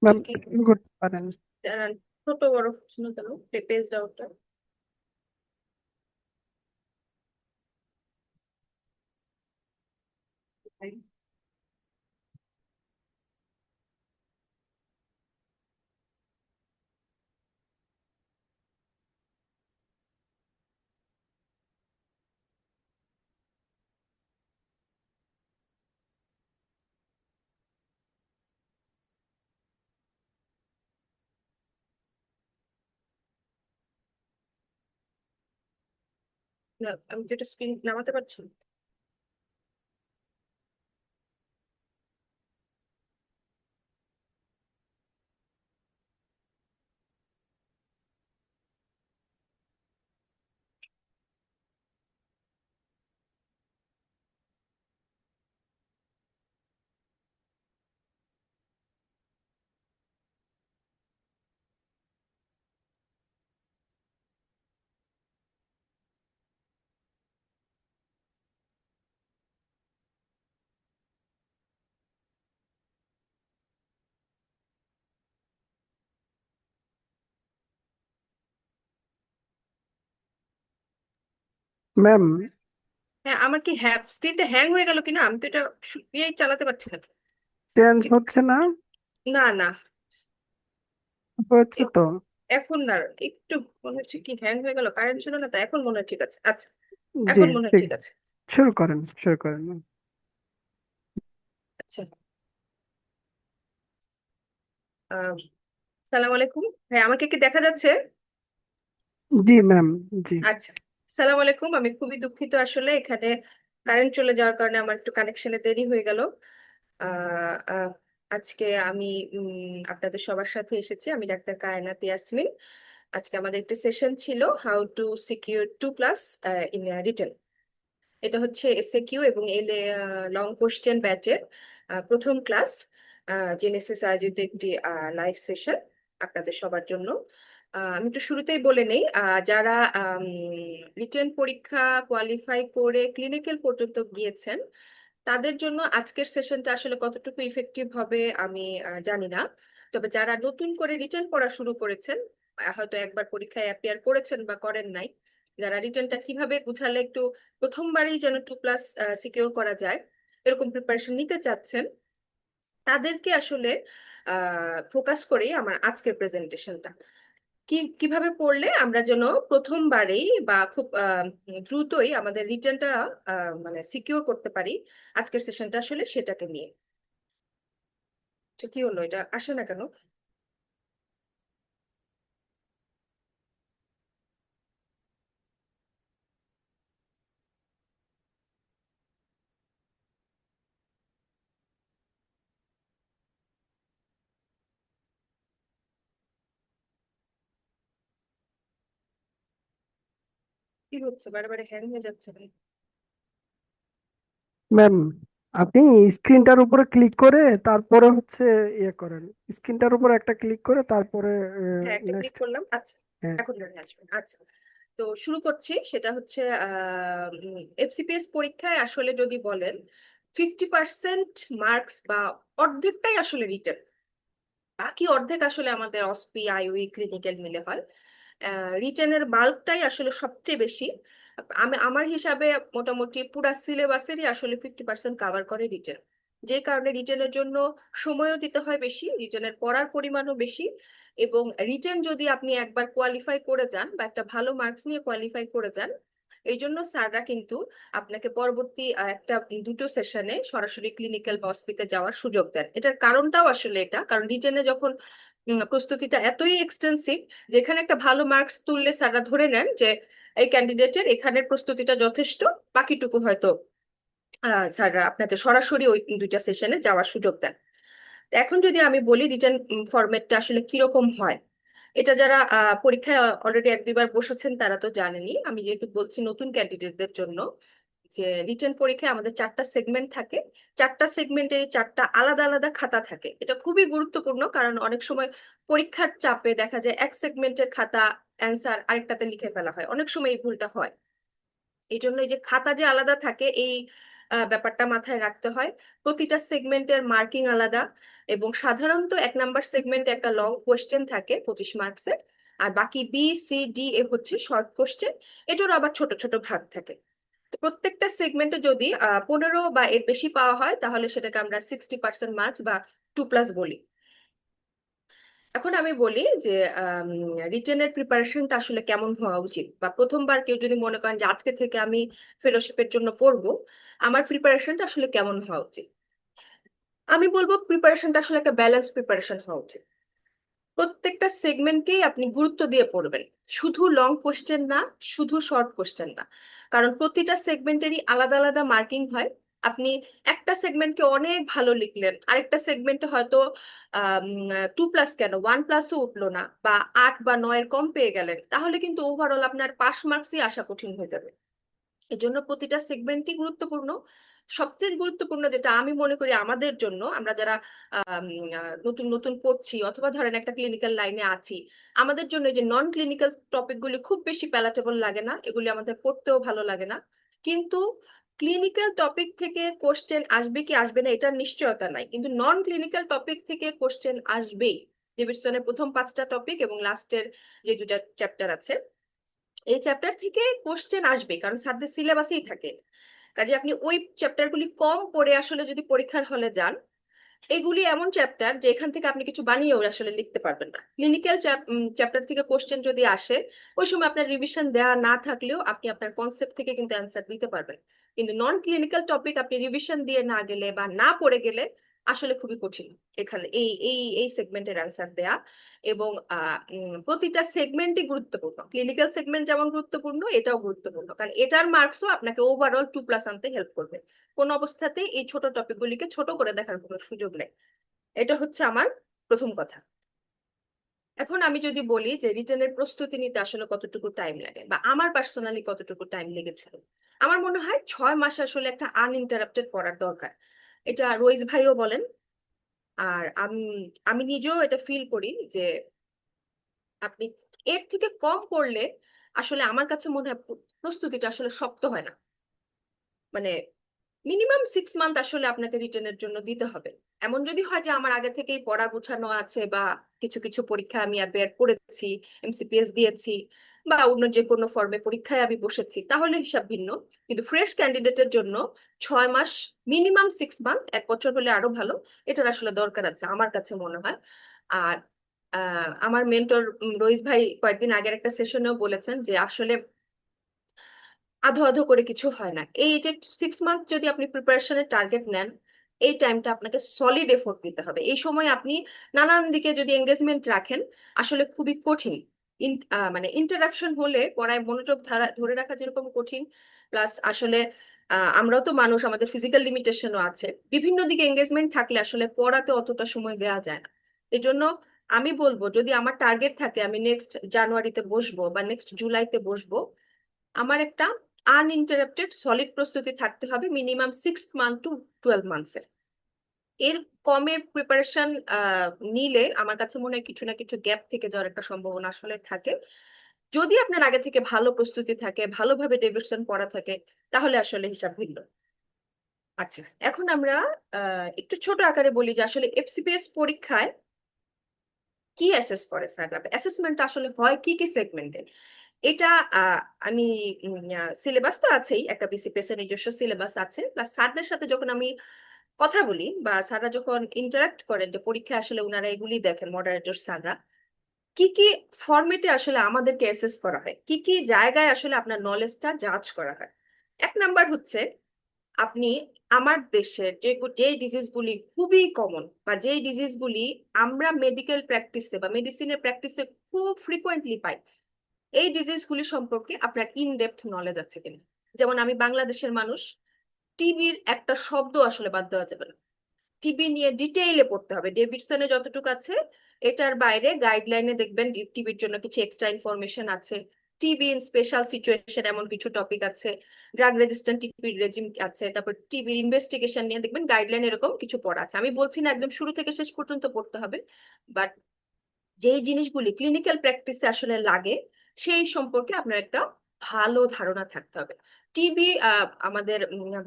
Ma'am, কি শুরু করতে পারেন। দাঁড়ান, ছোট বড় প্রশ্ন কেন পেজ ডাউটটা। না, আমি যেটা স্ক্রিন নামাতে পারছি না। ম্যাম, হ্যাঁ, আমার কি হ্যাঁ স্ক্রিনটা হ্যাং হয়ে গেল কিনা, আমি তো এটা ইয়েই চালাতে পারছি না। চেঞ্জ হচ্ছে না? না না, হচ্ছে এ- তো। এখন না, একটু মনে হচ্ছে কি হ্যাং হয়ে গেল, কারেন্ট ছিল না তো। এখন মনে হয় ঠিক আছে। আচ্ছা, জি, এখন মনে হয় ঠিক। ঠিক আছে। শুরু করেন, শুরু করেন। আচ্ছা, আহ সালাম আলাইকুম। হ্যাঁ, আমাকে কি দেখা যাচ্ছে? জি ম্যাম। জি। আচ্ছা, সালাম আলাইকুম। আমি খুবই দুঃখিত, আসলে এখানে কারেন্ট চলে যাওয়ার কারণে আমার একটু কানেকশনে দেরি হয়ে গেল। আহ, আহ, আজকে আমি আপনাদের সবার সাথে এসেছি। আমি ডাক্তার কায়নাত ইয়াসমিন। আজকে আমাদের একটা সেশন ছিল, how to secure 2+ in written. এটা হচ্ছে এসএকিউ এবং এল লং কোশ্চেন ব্যাচের প্রথম ক্লাস। জেনেসিস আয়োজিত একটি লাইভ সেশন আপনাদের সবার জন্য। আমি একটু শুরুতেই বলে নেই, যারা রিটেন পরীক্ষা কোয়ালিফাই করে ক্লিনিক্যাল পর্যন্ত গিয়েছেন, তাদের জন্য আজকের সেশনটা আসলে কতটুকু ইফেক্টিভ হবে আমি জানি না। তবে যারা নতুন করে রিটেন পড়া শুরু করেছেন, হয়তো একবার পরীক্ষায় অ্যাপিয়ার করেছেন বা করেন নাই, যারা রিটেনটা কিভাবে গুছালে একটু প্রথমবারই যেন 2+ সিকিউর করা যায় এরকম প্রিপারেশন নিতে চাচ্ছেন, তাদেরকে আসলে ফোকাস করেই আমার আজকের প্রেজেন্টেশনটা। কিভাবে পড়লে আমরা যেন প্রথমবারেই বা খুব দ্রুতই আমাদের রিটেনটা মানে সিকিউর করতে পারি, আজকের সেশনটা আসলে সেটাকে নিয়ে। তো কি হলো, এটা আসে না কেন? কি হচ্ছে, বারে হ্যাং হয়ে যাচ্ছে কেন? ম্যাম, আপনি স্ক্রিনটার উপরে ক্লিক করে তারপরে হচ্ছে ইয়ে করেন। স্ক্রিনটার উপরে একটা ক্লিক করে তারপরে হ্যাঁ, একটা ক্লিক নেক্সট। করলাম। আচ্ছা, হ্যাঁ। এখন মনে আসবে। আচ্ছা, তো শুরু করছি। সেটা হচ্ছে এফসিপিএস পরীক্ষায় আসলে যদি বলেন 50% মার্কস বা অর্ধেকটাই আসলে রিটেন, বাকি অর্ধেক আসলে আমাদের অসপি আইউই ক্লিনিক্যাল মিলে হয়। রিটেনের বাল্কটাই আসলে সবচেয়ে বেশি। আমি আমার হিসাবে মোটামুটি পুরা সিলেবাসেরই আসলে 50% কাভার করে রিটেন। যে কারণে রিটেনের জন্য সময়ও দিতে হয় বেশি, রিটেনের পড়ার পরিমাণও বেশি। এবং রিটেন যদি আপনি একবার কোয়ালিফাই করে যান বা একটা ভালো মার্কস নিয়ে কোয়ালিফাই করে যান, এই জন্য স্যাররা কিন্তু আপনাকে পরবর্তী একটা দুটো সেশনে সরাসরি ক্লিনিক্যাল বা হসপিটালে যাওয়ার সুযোগ দেন। এটার কারণটাও আসলে এটা, কারণ রিটেনে যখন প্রস্তুতিটা এতই এক্সটেন্সিভ, যেখানে একটা ভালো মার্কস তুললে স্যাররা ধরে নেন যে এই ক্যান্ডিডেটের এখানের প্রস্তুতিটা যথেষ্ট, বাকিটুকু হয়তো স্যাররা আপনাকে সরাসরি ওই দুইটা সেশনে যাওয়ার সুযোগ দেন। তো এখন যদি আমি বলি রিটেন ফরম্যাটটা আসলে কিরকম হয়, এটা যারা পরীক্ষায় অলরেডি 1-2বার বসেছেন তারা তো জানেনই। আমি যেহেতু বলছি নতুন ক্যান্ডিডেটদের জন্য, যে রিটেন পরীক্ষায় আমাদের 4টা সেগমেন্ট থাকে। 4টা সেগমেন্টের 4টা আলাদা আলাদা খাতা থাকে। এটা খুবই গুরুত্বপূর্ণ, কারণ অনেক সময় পরীক্ষার চাপে দেখা যায় এক সেগমেন্টের খাতা অ্যান্সার আরেকটাতে লিখে ফেলা হয়, অনেক সময় এই ভুলটা হয়। এই জন্য এই যে খাতা যে আলাদা থাকে, এই ব্যাপারটা মাথায় রাখতে হয়। প্রতিটা সেগমেন্টের মার্কিং আলাদা, এবং সাধারণত 1 নাম্বার সেগমেন্টে একটা লং কোয়েশ্চেন থাকে 25 মার্কসের, আর বাকি বি সি ডি এ হচ্ছে শর্ট কোয়েশ্চেন। এটারও আবার ছোট ছোট ভাগ থাকে। তো প্রত্যেকটা সেগমেন্টে যদি 15 বা এর বেশি পাওয়া হয় তাহলে সেটাকে আমরা 60% মার্কস বা 2+ বলি। এখন আমি বলি যে রিটেনের প্রিপারেশনটা আসলে কেমন হওয়া উচিত, বা প্রথমবার কেউ যদি মনে করেন যে আজকে থেকে আমি ফেলোশিপের জন্য পড়বো, আমার প্রিপারেশনটা আসলে কেমন হওয়া উচিত। আমি বলবো প্রিপারেশনটা আসলে একটা ব্যালেন্স প্রিপারেশন হওয়া উচিত। প্রত্যেকটা সেগমেন্টকেই আপনি গুরুত্ব দিয়ে পড়বেন, শুধু লং কোশ্চেন না, শুধু শর্ট কোশ্চেন না, কারণ প্রতিটা সেগমেন্টেরই আলাদা আলাদা মার্কিং হয়। আপনি একটা সেগমেন্টকে অনেক ভালো লিখলেন, আরেকটা সেগমেন্টে হয়তো 2+ কেন 1+ও উঠলো না, বা 8 বা 9-এর কম পেয়ে গেলেন, তাহলে কিন্তু ওভারঅল আপনার পাস মার্কসই আসা কঠিন হয়ে যাবে। এজন্য প্রতিটা সেগমেন্টই গুরুত্বপূর্ণ। সবচেয়ে গুরুত্বপূর্ণ যেটা আমি মনে করি আমাদের জন্য, আমরা যারা নতুন নতুন পড়ছি অথবা ধরেন একটা ক্লিনিক্যাল লাইনে আছি, আমাদের জন্য এই যে নন ক্লিনিক্যাল টপিকগুলি খুব বেশি প্যালাটেবল লাগে না, এগুলি আমাদের পড়তেও ভালো লাগে না। কিন্তু ক্লিনিক্যাল টপিক থেকে কোশ্চেন আসবে কি আসবে না এটার নিশ্চয়তা নাই, কিন্তু নন ক্লিনিক্যাল টপিক থেকে কোশ্চেন আসবেই। ডেভিডসনের প্রথম 5টা টপিক এবং লাস্টের যে 2টা চ্যাপ্টার আছে, এই চ্যাপ্টার থেকে কোশ্চেন আসবে, কারণ স্যারদের সিলেবাসেই থাকে। কাজে আপনি ওই চ্যাপ্টারগুলি কম পড়ে আসলে যদি পরীক্ষার হলে যান, এগুলি এমন চ্যাপ্টার যে এখান থেকে আপনি কিছু বানিয়েও আসলে লিখতে পারবেন না। ক্লিনিক্যাল চ্যাপ্টার থেকে কোশ্চেন যদি আসে, ওই সময় আপনার রিভিশন দেওয়া না থাকলেও আপনি আপনার কনসেপ্ট থেকে কিন্তু অ্যান্সার দিতে পারবেন। কিন্তু নন ক্লিনিক্যাল টপিক আপনি রিভিশন দিয়ে না গেলে বা না পড়ে গেলে আসলে খুবই কঠিন এখানে এই এই এই সেগমেন্টের অ্যান্সার দেয়া। এবং প্রতিটা সেগমেন্টই গুরুত্বপূর্ণ, ক্লিনিক্যাল সেগমেন্ট যেমন গুরুত্বপূর্ণ, এটাও গুরুত্বপূর্ণ, কারণ এটার মার্কসও আপনাকে ওভারঅল 2+ আনতে হেল্প করবে। কোন অবস্থাতেই এই ছোট টপিকগুলিকে ছোট করে দেখার কোনো সুযোগ নেই। এটা হচ্ছে আমার প্রথম কথা। এখন আমি যদি বলি যে রিটেনের প্রস্তুতি নিতে আসলে কতটুকু টাইম লাগে, বা আমার পার্সোনালি কতটুকু টাইম লেগেছিল, আমার মনে হয় 6 মাস আসলে একটা আনইন্টারাপ্টেড পড়ার দরকার। এটা রইস ভাইও বলেন, আর আমি আমি নিজেও এটা ফিল করি যে আপনি এর থেকে কম পড়লে আসলে আমার কাছে মনে হয় প্রস্তুতিটা আসলে শক্ত হয় না। মানে মিনিমাম 6 মান্থ আসলে আপনাকে রিটেনের জন্য দিতে হবে। এমন যদি হয় যে আমার আগে থেকেই পড়া গোছানো আছে, বা কিছু কিছু পরীক্ষা আমি বের করেছি, এমসিপিএস দিয়েছি, বা অন্য যে কোনো ফর্মে পরীক্ষায় আমি বসেছি, তাহলে হিসাব ভিন্ন। কিন্তু ফ্রেশ ক্যান্ডিডেটের জন্য 6 মাস, মিনিমাম 6 মান্থ, 1 বছর হলে আরো ভালো, এটার আসলে দরকার আছে আমার কাছে মনে হয়। আর আমার মেন্টর রইস ভাই কয়েকদিন আগের একটা সেশনেও বলেছেন যে আসলে আধো আধো করে কিছু হয় না। এই যে 6 মান্থ যদি আপনি প্রিপারেশনের টার্গেট নেন, এই টাইমটা আপনাকে সলিড এফোর্ট দিতে হবে। এই সময় আপনি নানান দিকে যদি এঙ্গেজমেন্ট রাখেন, আসলে খুবই কঠিন। মানে ইন্টারাপশন হলে পড়ায় মনোযোগ ধরে রাখা যেরকম কঠিন, প্লাস আসলে আমরাও তো মানুষ, আমাদের ফিজিক্যাল লিমিটেশনও আছে, বিভিন্ন দিকে এঙ্গেজমেন্ট থাকলে আসলে পড়াতে অতটা সময় দেওয়া যায় না। এই জন্য আমি বলবো, যদি আমার টার্গেট থাকে আমি নেক্সট জানুয়ারিতে বসবো বা নেক্সট জুলাইতে বসবো, আমার একটা আনইন্টারাপ্টেড সলিড প্রস্তুতি থাকতে হবে মিনিমাম 6 মান্থ টু 12 মান্থস এর। এর কমের প্রিপারেশন নিলে আমার কাছে মনে হয় কিছু না কিছু গ্যাপ থেকে যাওয়ার একটা সম্ভাবনা আসলে থাকে। যদি আপনার আগে থেকে ভালো প্রস্তুতি থাকে, ভালোভাবে ডেভিডসন পড়া থাকে, তাহলে আসলে হিসাব ভিন্ন। আচ্ছা, এখন আমরা একটু ছোট আকারে বলি যে আসলে এফসিপিএস পরীক্ষায় কি অ্যাসেস করে স্যাররা, অ্যাসেসমেন্ট আসলে হয় কি কি সেগমেন্টে। এটা আমি সিলেবাস তো আছেই, একটা বিসিপিএস এর নিজস্ব সিলেবাস আছে, প্লাস স্যারদের সাথে যখন আমি কথা বলি বা স্যাররা যখন ইন্টারাক্ট করেন, যে পরীক্ষায় আসলে ওনারা এগুলি দেখেন, মডারেটর স্যাররা কি কি ফরম্যাটে আসলে আমাদেরকে অ্যাসেস করা হয়, কি কি জায়গায় আসলে আপনার নলেজটা জাজ করা হয়। 1 নাম্বার হচ্ছে, আপনি আমার দেশের যে ডিজিজ গুলি খুবই কমন, বা যে ডিজিজ গুলি আমরা মেডিকেল প্র্যাকটিসে বা মেডিসিনের প্র্যাকটিসে খুব ফ্রিকোয়েন্টলি পাই, এই ডিজিজ গুলি সম্পর্কে আপনার ইনডেপথ নলেজ আছে কিনা। যেমন আমি বাংলাদেশের মানুষ, টিবির একটা শব্দ আসলে বাদ দেওয়া যাবে না। টিবি নিয়ে ডিটেইলে পড়তে হবে, ডেভিডসনে যতটুকু আছে এটার বাইরে গাইডলাইনে দেখবেন টিবির জন্য কিছু এক্সট্রা ইনফরমেশন আছে। টিবি ইন স্পেশাল সিচুয়েশন এমন কিছু টপিক আছে, ড্রাগ রেজিস্ট্যান্ট টিবির রেজিম আছে, তারপর টিবির ইনভেস্টিগেশন নিয়ে দেখবেন গাইডলাইন এরকম কিছু পড়া আছে। আমি বলছি না একদম শুরু থেকে শেষ পর্যন্ত পড়তে হবে, বাট যেই জিনিসগুলি ক্লিনিক্যাল প্র্যাকটিসে আসলে লাগে সেই সম্পর্কে আপনার একটা ভালো ধারণা থাকতে হবে। টিবি, আমাদের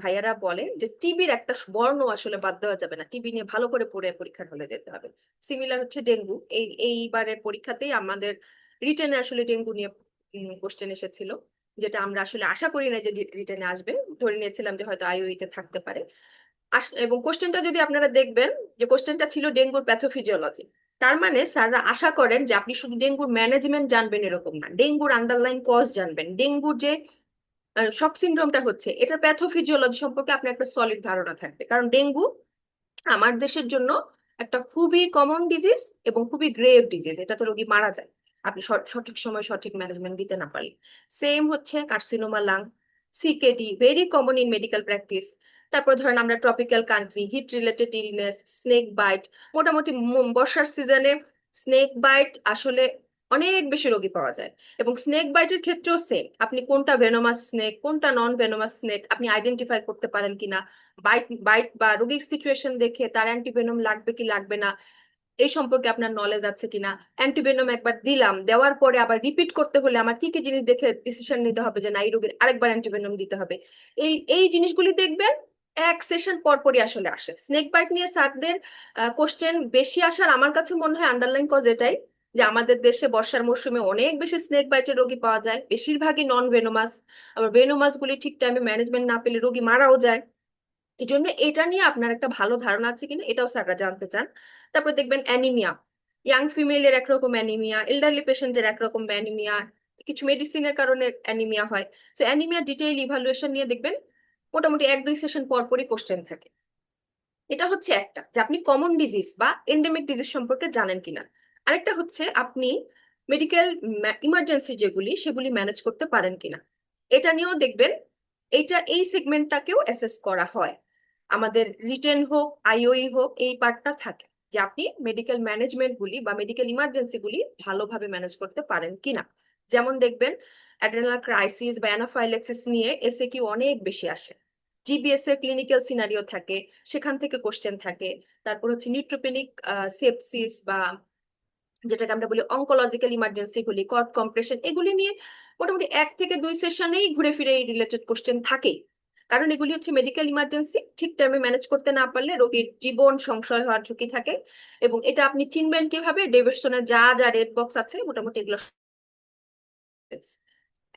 ভাইয়ারা বলে যে টিবির একটা বর্ণ আসলে বাদ দেওয়া যাবে না, টিবি নিয়ে ভালো করে পড়ে পরীক্ষার হলে যেতে হবে। সিমিলার হচ্ছে ডেঙ্গু, এইবারের পরীক্ষাতেই আমাদের রিটেনে আসলে ডেঙ্গু নিয়ে কোশ্চেন এসেছিল, যেটা আমরা আসলে আশা করি না যে রিটেনে আসবে, ধরে নিয়েছিলাম যে হয়তো আইওই তে থাকতে পারে। এবং কোশ্চেনটা যদি আপনারা দেখবেন, যে কোশ্চেনটা ছিল ডেঙ্গুর প্যাথোফিজিওলজি। তার মানে স্যাররা আশা করেন যে আপনি শুধু ডেঙ্গুর ম্যানেজমেন্ট জানবেন এরকম না, ডেঙ্গুর আন্ডারলাইন কজ জানবেন, ডেঙ্গুর যে শক সিনড্রোমটা হচ্ছে এটার প্যাথোফিজিওলজি সম্পর্কে আপনার একটা সলিড ধারণা থাকবে। কারণ ডেঙ্গু আমার দেশের জন্য একটা খুবই কমন ডিজিজ এবং খুবই গ্রেভ ডিজিজ, এটাতে রোগী মারা যায় আপনি সঠিক সময় সঠিক ম্যানেজমেন্ট দিতে না পারলে। সেম হচ্ছে carcinoma lung, CKD, very common in medical practice. তারপর ধরেন আমরা tropical country, heat related illness, snake bite, মোটামুটি বর্ষার সিজনে স্নেক বাইট আসলে অনেক বেশি রোগী পাওয়া যায়। এবং স্নেক বাইটের ক্ষেত্রেও সেম, আপনি কোনটা ভেনোমাস স্নেক কোনটা নন ভেনোমাস স্নেক আপনি আইডেন্টিফাই করতে পারেন কিনা, বাইট বাইট বা রোগীর সিচুয়েশন দেখে তার অ্যান্টিভেনম লাগবে কি লাগবে না এই সম্পর্কে আপনার নলেজ আছে কিনা, অ্যান্টিভেনম একবার দিলাম, দেওয়ার পরে আবার রিপিট করতে হলে আমার কি কি জিনিস দেখে ডিসিশন নিতে হবে যে না এই রোগীর আরেকবার অ্যান্টিভেনম দিতে হবে। এই জিনিসগুলি দেখবেন এক সেশন পর পরই আসলে আসে। স্নেক বাইট নিয়ে স্যারদের কোশ্চেন বেশি আসার আমার কাছে মনে হয় আন্ডারলাইন কজ এটাই, যে আমাদের দেশে বর্ষার মৌসুমে অনেক বেশি স্নেক বাইটের রোগী পাওয়া যায়, বেশিরভাগই নন ভেনোমাস। আবার ভেনোমাস গুলি ঠিক টাইমে ম্যানেজমেন্ট না পেলে রোগী মারাও যায়। এই জন্য এটা নিয়ে আপনার একটা ভালো ধারণা আছে কিনা এটাও স্যাররা জানতে চান। তারপর দেখবেন অ্যানিমিয়া, ইয়াং ফিমেলের একরকম অ্যানিমিয়া, এল্ডারলি পেশেন্টের একরকম অ্যানিমিয়া, কিছু মেডিসিনের কারণে অ্যানিমিয়া হয়। সো অ্যানিমিয়া ডিটেইল ইভালুয়েশন নিয়ে দেখবেন মোটামুটি 1-2 সেশন পর পরই কোশ্চেন থাকে। এটা হচ্ছে একটা, যে আপনি কমন ডিজিজ বা এন্ডেমিক ডিজিজ সম্পর্কে জানেন কিনা। আরেকটা হচ্ছে আপনি মেডিকেল ইমার্জেন্সি যেগুলি সেগুলি ম্যানেজ করতে পারেন কিনা, এটা নিয়েও দেখবেন। এই সেগমেন্টটাকেও অ্যাসেস করা হয়, আমাদের রিটেন হোক আইওই হোক এই পার্টটা থাকে, যে আপনি মেডিকেল ম্যানেজমেন্ট গুলি বা মেডিকেল ইমার্জেন্সি গুলি ভালোভাবে ম্যানেজ করতে পারেন কিনা। যেমন দেখবেন অ্যাড্রেনাল ক্রাইসিস বা অ্যানাফাইলেক্সিস নিয়ে এসে কি অনেক বেশি আসে, জিবিএস এর ক্লিনিক্যাল সিনারিও থাকে, সেখান থেকে কোশ্চেন থাকে। তারপর হচ্ছে নিউট্রোপেনিক সেপসিস বা যেটাকে আমরা বলি অনকোলজিক্যাল ইমার্জেন্সি গুলি, কর্ড কম্প্রেশন, এগুলি নিয়ে মোটামুটি 1 থেকে 2 সেশনেই ঘুরে ফিরে এই রিলেটেড কোশ্চেন থাকেই। কারণ এগুলি হচ্ছে মেডিকেল ইমার্জেন্সি, ঠিক টাইমে ম্যানেজ করতে না পারলে রোগীর জীবন সংশয় হওয়ার ঝুঁকি থাকে। এবং এটা আপনি চিনবেন কিভাবে, ডেভিডসনের যা যা রেড বক্স আছে মোটামুটি এগুলো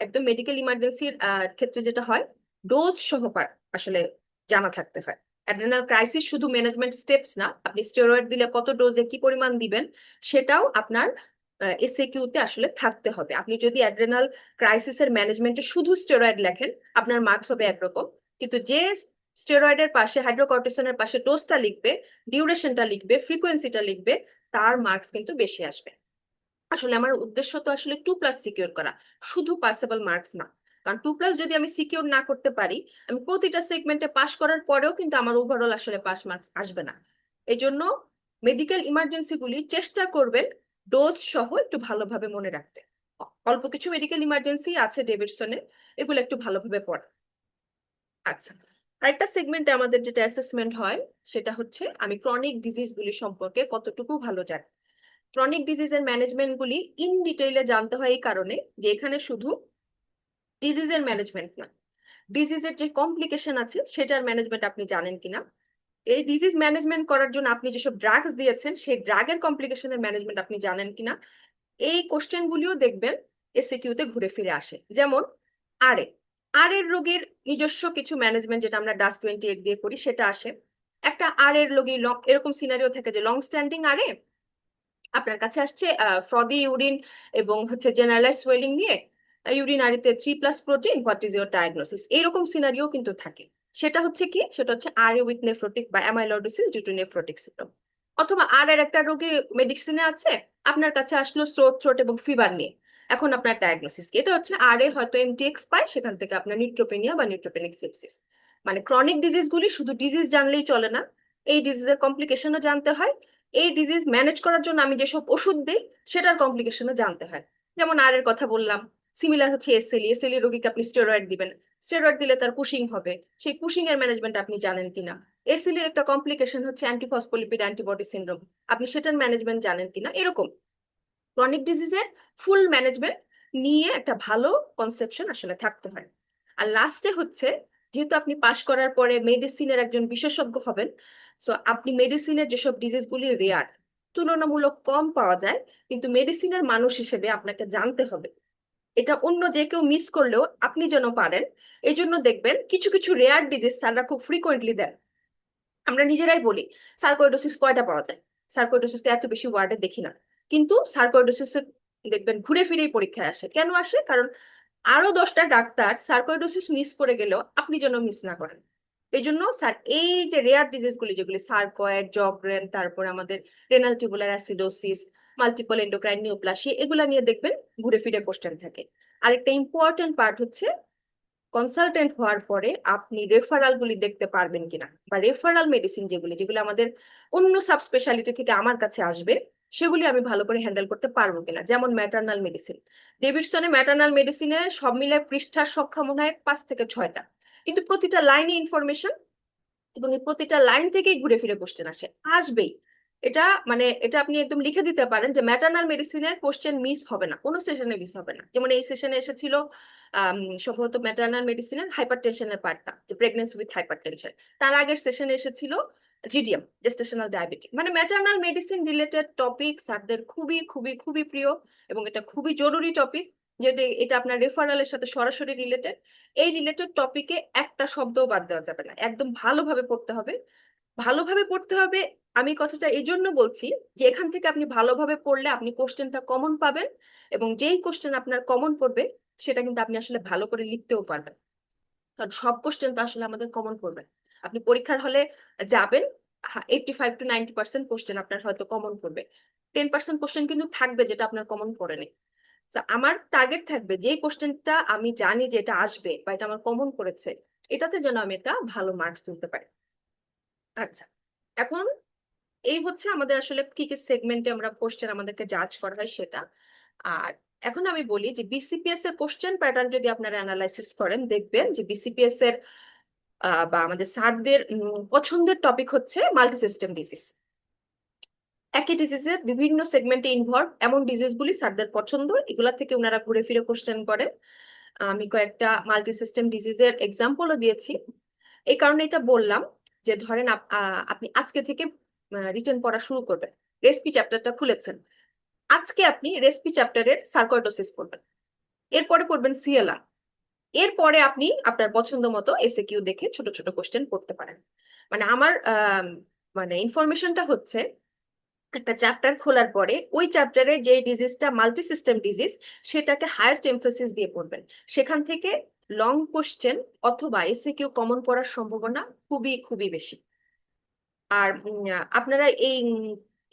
একদম মেডিকেল ইমার্জেন্সির ক্ষেত্রে যেটা হয় ডোজ সহকার আসলে জানা থাকতে হয়। অ্যাড্রেনাল ক্রাইসিস শুধু ম্যানেজমেন্ট স্টেপস না, আপনি স্টেরয়েড দিলে কত ডোজে কি পরিমাণ দিবেন সেটাও আপনার এসএকিউ তে আসলে থাকতে হবে। আপনি যদি অ্যাড্রেনাল ক্রাইসিসের ম্যানেজমেন্টে শুধু স্টেরয়েড লেখেন আপনার মার্কস হবে একরকম, কিন্তু যে স্টেরয়েডের পাশে হাইড্রোকর্টিসনের পাশে ডোজটা লিখবে, ডিউরেশনটা লিখবে, ফ্রিকোয়েন্সিটা লিখবে, তার মার্কস কিন্তু বেশি আসবে। আসলে আমার উদ্দেশ্য তো আসলে 2+ সিকিউর করা, শুধু পাসেবল মার্কস না। কারণ 2+ যদি আমি সিকিউর না করতে পারি, আমি প্রতিটা সেগমেন্টে পাস করার পরেও কিন্তু আমার ওভারঅল আসলে পাস মার্কস আসবে না। এই জন্য মেডিকেল ইমার্জেন্সি গুলি চেষ্টা করবেন ডোজ সহ একটু ভালোভাবে মনে রাখতে। অল্প কিছু মেডিকেল ইমার্জেন্সি আছে ডেভিডসনে, এগুলো একটু ভালোভাবে পড়া। আচ্ছা, আরেকটা সেগমেন্টে আমাদের যেটা অ্যাসেসমেন্ট হয় সেটা হচ্ছে আমি ক্রনিক ডিজিজ গুলি সম্পর্কে কতটুকু ভালো জানি। ক্রনিক ডিজিজের ম্যানেজমেন্ট গুলি ইন ডিটেইলে জানতে হয় এই কারণে যে এখানে শুধু ডিজিজের ম্যানেজমেন্ট না, ডিজিজের যে কমপ্লিকেশন আছে সেটার ম্যানেজমেন্ট আপনি জানেন কিনা, এই ডিজিজ ম্যানেজমেন্ট করার জন্য আপনি যেসব ড্রাগস দিয়েছেন সেই ড্রাগের কমপ্লিকেশনের ম্যানেজমেন্ট আপনি জানেন কিনা। এই কোশ্চেন গুলিও দেখবেন এসিকিউ তে ঘুরে ফিরে আসে। যেমন আরএ, আর এর রোগীর নিজস্ব কিছু ম্যানেজমেন্ট যেটা আমরা DAS28 দিয়ে করি সেটা আসে। একটা আর এর রোগী এরকম সিনারিও থাকে যে লং স্ট্যান্ডিং আরএ আপনার কাছে আসছে ফ্রদি ইউরিন এবং হচ্ছে জেনারেলাইজ সোয়েলিং নিয়ে, ইউরিনারিতে 3+ protein, what is your diagnosis, এইরকম সিনারিও কিন্তু থাকে। সেটা হচ্ছে কি, সেটা হচ্ছে আর এ উইথ নেফ্রোটিক বা অ্যামাইলোইডোসিস ডিউ টু নেফ্রোটিক সিন্ড্রোম। অথবা আর এর একটা রোগী মেডিসিনে আছে, আপনার কাছে আসলো স্টোর থ্রোট এবং ফিভার নিয়ে, এখন আপনার ডায়াগনোসিস কি, এটা হচ্ছে আর এ হয়তো এমটিএক্স পায়, সেখান থেকে আপনার নিউট্রোপেনিয়া বা নিউট্রোপেনিক সেপসিস। মানে ক্রনিক ডিজিজ গুলি শুধু ডিজিজ জানলেই চলে না, এই ডিজিজের কমপ্লিকেশনও জানতে হয়। এই ডিজিজ ম্যানেজ করার জন্য আমি যেসব ওষুধ দিই সেটার কমপ্লিকেশনও জানতে হয়। যেমন আর এর কথা বললাম, সিমিলার হচ্ছে এসএলই রোগীকে আপনি স্টেরয়েড দিবেন, স্টেরয়েড দিলে তার কুশিং হবে, সেই কুশিং এর ম্যানেজমেন্ট আপনি জানেন কিনা। এসএলই এর একটা কমপ্লিকেশন হচ্ছে অ্যান্টিফসফোলিপিড অ্যান্টিবডি সিনড্রোম, আপনি সেটার ম্যানেজমেন্ট জানেন কিনা। এরকম ক্রনিক ডিজিজের ফুল ম্যানেজমেন্ট নিয়ে একটা ভালো কনসেপশন আসলে থাকতে হয়। আর লাস্টে হচ্ছে, যেহেতু আপনি পাশ করার পরে মেডিসিনের একজন বিশেষজ্ঞ হবেন, তো আপনি মেডিসিনের যেসব ডিজিজগুলি রেয়ার, তুলনামূলক কম পাওয়া যায়, কিন্তু মেডিসিনের মানুষ হিসেবে আপনাকে জানতে হবে, এটা অন্য যে কেউ মিস করলেও আপনি যেন পারেন। এই জন্য দেখবেন কিছু কিছু রেয়ার ডিজিজ স্যাররা খুব ফ্রিকোয়েন্টলি দেন। আমরা নিজেরাই বলি সার্কোইডোসিস কয়টা পাওয়া যায়, সার্কোইডোসিস তো এত বেশি ওয়ার্ডে দেখি না, কিন্তু সার্কোইডোসিস দেখবেন ঘুরে ফিরেই পরীক্ষায় আসে। কেন আসে? কারণ আরো 10টা ডাক্তার সার্কোইডোসিস মিস করে গেলেও আপনি যেন মিস না করেন। এই জন্য স্যার এই যে রেয়ার ডিজিজ গুলি, যেগুলি সার্কয়েড, জগরেন, তারপর আমাদের renal tubular acidosis, multiple endocrine neoplasia, এগুলা নিয়ে দেখবেন ঘুরে ফিরে কোশ্চেন থাকে। আরেকটা ইম্পর্টেন্ট পার্ট হচ্ছে কনসালটেন্ট হওয়ার পরে আপনি রেফারাল গুলি দেখতে পারবেন কিনা, বা রেফারাল মেডিসিন যেগুলি যেগুলি আমাদের অন্য সাব স্পেশালিটি থেকে আমার কাছে আসবে, সেগুলি আমি ভালো করে হ্যান্ডেল করতে পারবো কিনা। যেমন ম্যাটার্নাল মেডিসিন, ডেভিডসনে ম্যাটার্নাল মেডিসিনে সব মিলে পৃষ্ঠার সংখ্যা মনে হয় 5 থেকে 6টা, কিন্তু প্রতিটা লাইনে ইনফরমেশন, এবং এই প্রতিটা লাইন থেকেই ঘুরে ফিরে কোশ্চেন আসবেই। এটা মানে এটা আপনি একদম লিখে দিতে পারেন যে ম্যাটার্নাল মেডিসিনের কোশ্চেন মিস হবে না, কোনো সেশনে মিস হবে না। যেমন এই সেশনে এসেছিল সম্ভবত ম্যাটার্নাল মেডিসিনের হাইপার টেনশনের পার্টটা, যে প্রেগনেন্সি উইথ হাইপার টেনশন। তার আগের সেশনে এসেছিল জিডিএম, জেস্টেশনাল ডায়াবেটিক। মানে ম্যাটার্নাল মেডিসিন রিলেটেড টপিক স্যারদের খুবই খুবই খুবই প্রিয়, এবং এটা খুবই জরুরি টপিক, যেহেতু এটা আপনার রেফারেলের সাথে সরাসরি রিলেটেড। এই রিলেটেড টপিকে একটা শব্দও বাদ দেওয়া যাবে না, একদম ভালোভাবে পড়তে হবে, ভালোভাবে পড়তে হবে। আমি কথাটা এই জন্য বলছি যে এখান থেকে আপনি ভালোভাবে পড়লে আপনি কোশ্চেনটা কমন পাবেন, এবং যেই কোশ্চেন আপনার কমন পড়বে সেটা কিন্তু আপনি আসলে ভালো করে লিখতেও পারবেন। কারণ সব কোশ্চেন তো আসলে আমাদের কমন পড়বে। আপনি পরীক্ষার হলে যাবেন, 85 to 90% কোশ্চেন আপনার হয়তো কমন পড়বে, 10% কোশ্চেন কিন্তু থাকবে যেটা আপনার কমন পড়েনি। তো আমার টার্গেট থাকবে যে কোশ্চেনটা আমি জানি যে এটা আসবে বা এটা আমার কমন পড়েছে, এটাতে যেন আমি একটা ভালো মার্কস তুলতে পারি। আচ্ছা, এখন এই হচ্ছে আমাদের আসলে কি কি সেগমেন্টে আমরা কোশ্চেন আমাদেরকে জাজ করা হয় সেটা। আর এখন আমি বলি যে বিসিপিএস এর কোশ্চেন প্যাটার্ন যদি আপনারা অ্যানালাইসিস করেন, দেখবেন যে বিসিপিএস এর বা আমাদের স্যারদের পছন্দের টপিক হচ্ছে মাল্টি সিস্টেম ডিজিজ। একই ডিজিজের বিভিন্ন সেগমেন্টে ইনভলভ এমন ডিজিজ গুলি স্যারদের পছন্দ, এগুলা থেকে ওনারা ঘুরে ফিরে কোশ্চেন করেন। আমি কয়েকটা মাল্টি সিস্টেম ডিজিজের এক্সাম্পলও দিয়েছি। এই কারণে এটা বললাম যে ধরেন আপনি আজকে থেকে রিটেন পড়া শুরু করবেন, রেসপি চ্যাপ্টারটা খুলেছেন, আজকে আপনি রেসপি চ্যাপ্টারের সার্কোইডোসিস পড়বেন, এরপরে পড়বেন সিএলআর, এরপরে আপনি আপনার পছন্দ মতো এসএকিউ দেখে ছোট ছোট কোশ্চেন পড়তে পারেন। মানে আমার মানে ইনফরমেশনটা হচ্ছে একটা চ্যাপ্টার খোলার পরে ওই চ্যাপ্টারে যে ডিজিজটা মাল্টি সিস্টেম ডিজিজ, সেটাকে হাইয়েস্ট এমফেসিস দিয়ে পড়বেন। সেখান থেকে লং কোশ্চেন অথবা এসএকিউ কমন পড়ার সম্ভাবনা খুবই খুবই বেশি। আর আপনারা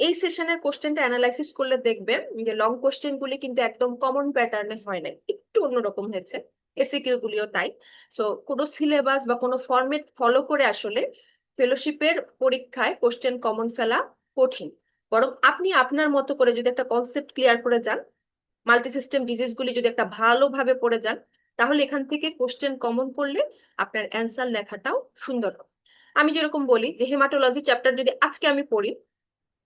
এই সেশনের কোশ্চেনটা অ্যানালাইসিস করলে দেখবেন যে লং কোশ্চেন গুলি কিন্তু একদম কমন প্যাটার্নে হয় না, একটু অন্যরকম হয়েছে, এসিকিউ গুলিও তাই। সো কোনো সিলেবাস বা কোনো ফরম্যাট ফলো করে আসলে ফেলোশিপের পরীক্ষায় কোশ্চেন কমন ফেলা কঠিন। বরং আপনি আপনার মতো করে যদি একটা কনসেপ্ট ক্লিয়ার করে যান, মাল্টি সিস্টেম ডিজিজ গুলি যদি একটা ভালোভাবে পড়ে যান, তাহলে এখান থেকে কোশ্চেন কমন করলে আপনার অ্যান্সার লেখাটাও সুন্দর হবে। আমি যেরকম বলি যে হেমাটোলজি চ্যাপ্টার যদি আজকে আমি পড়ি,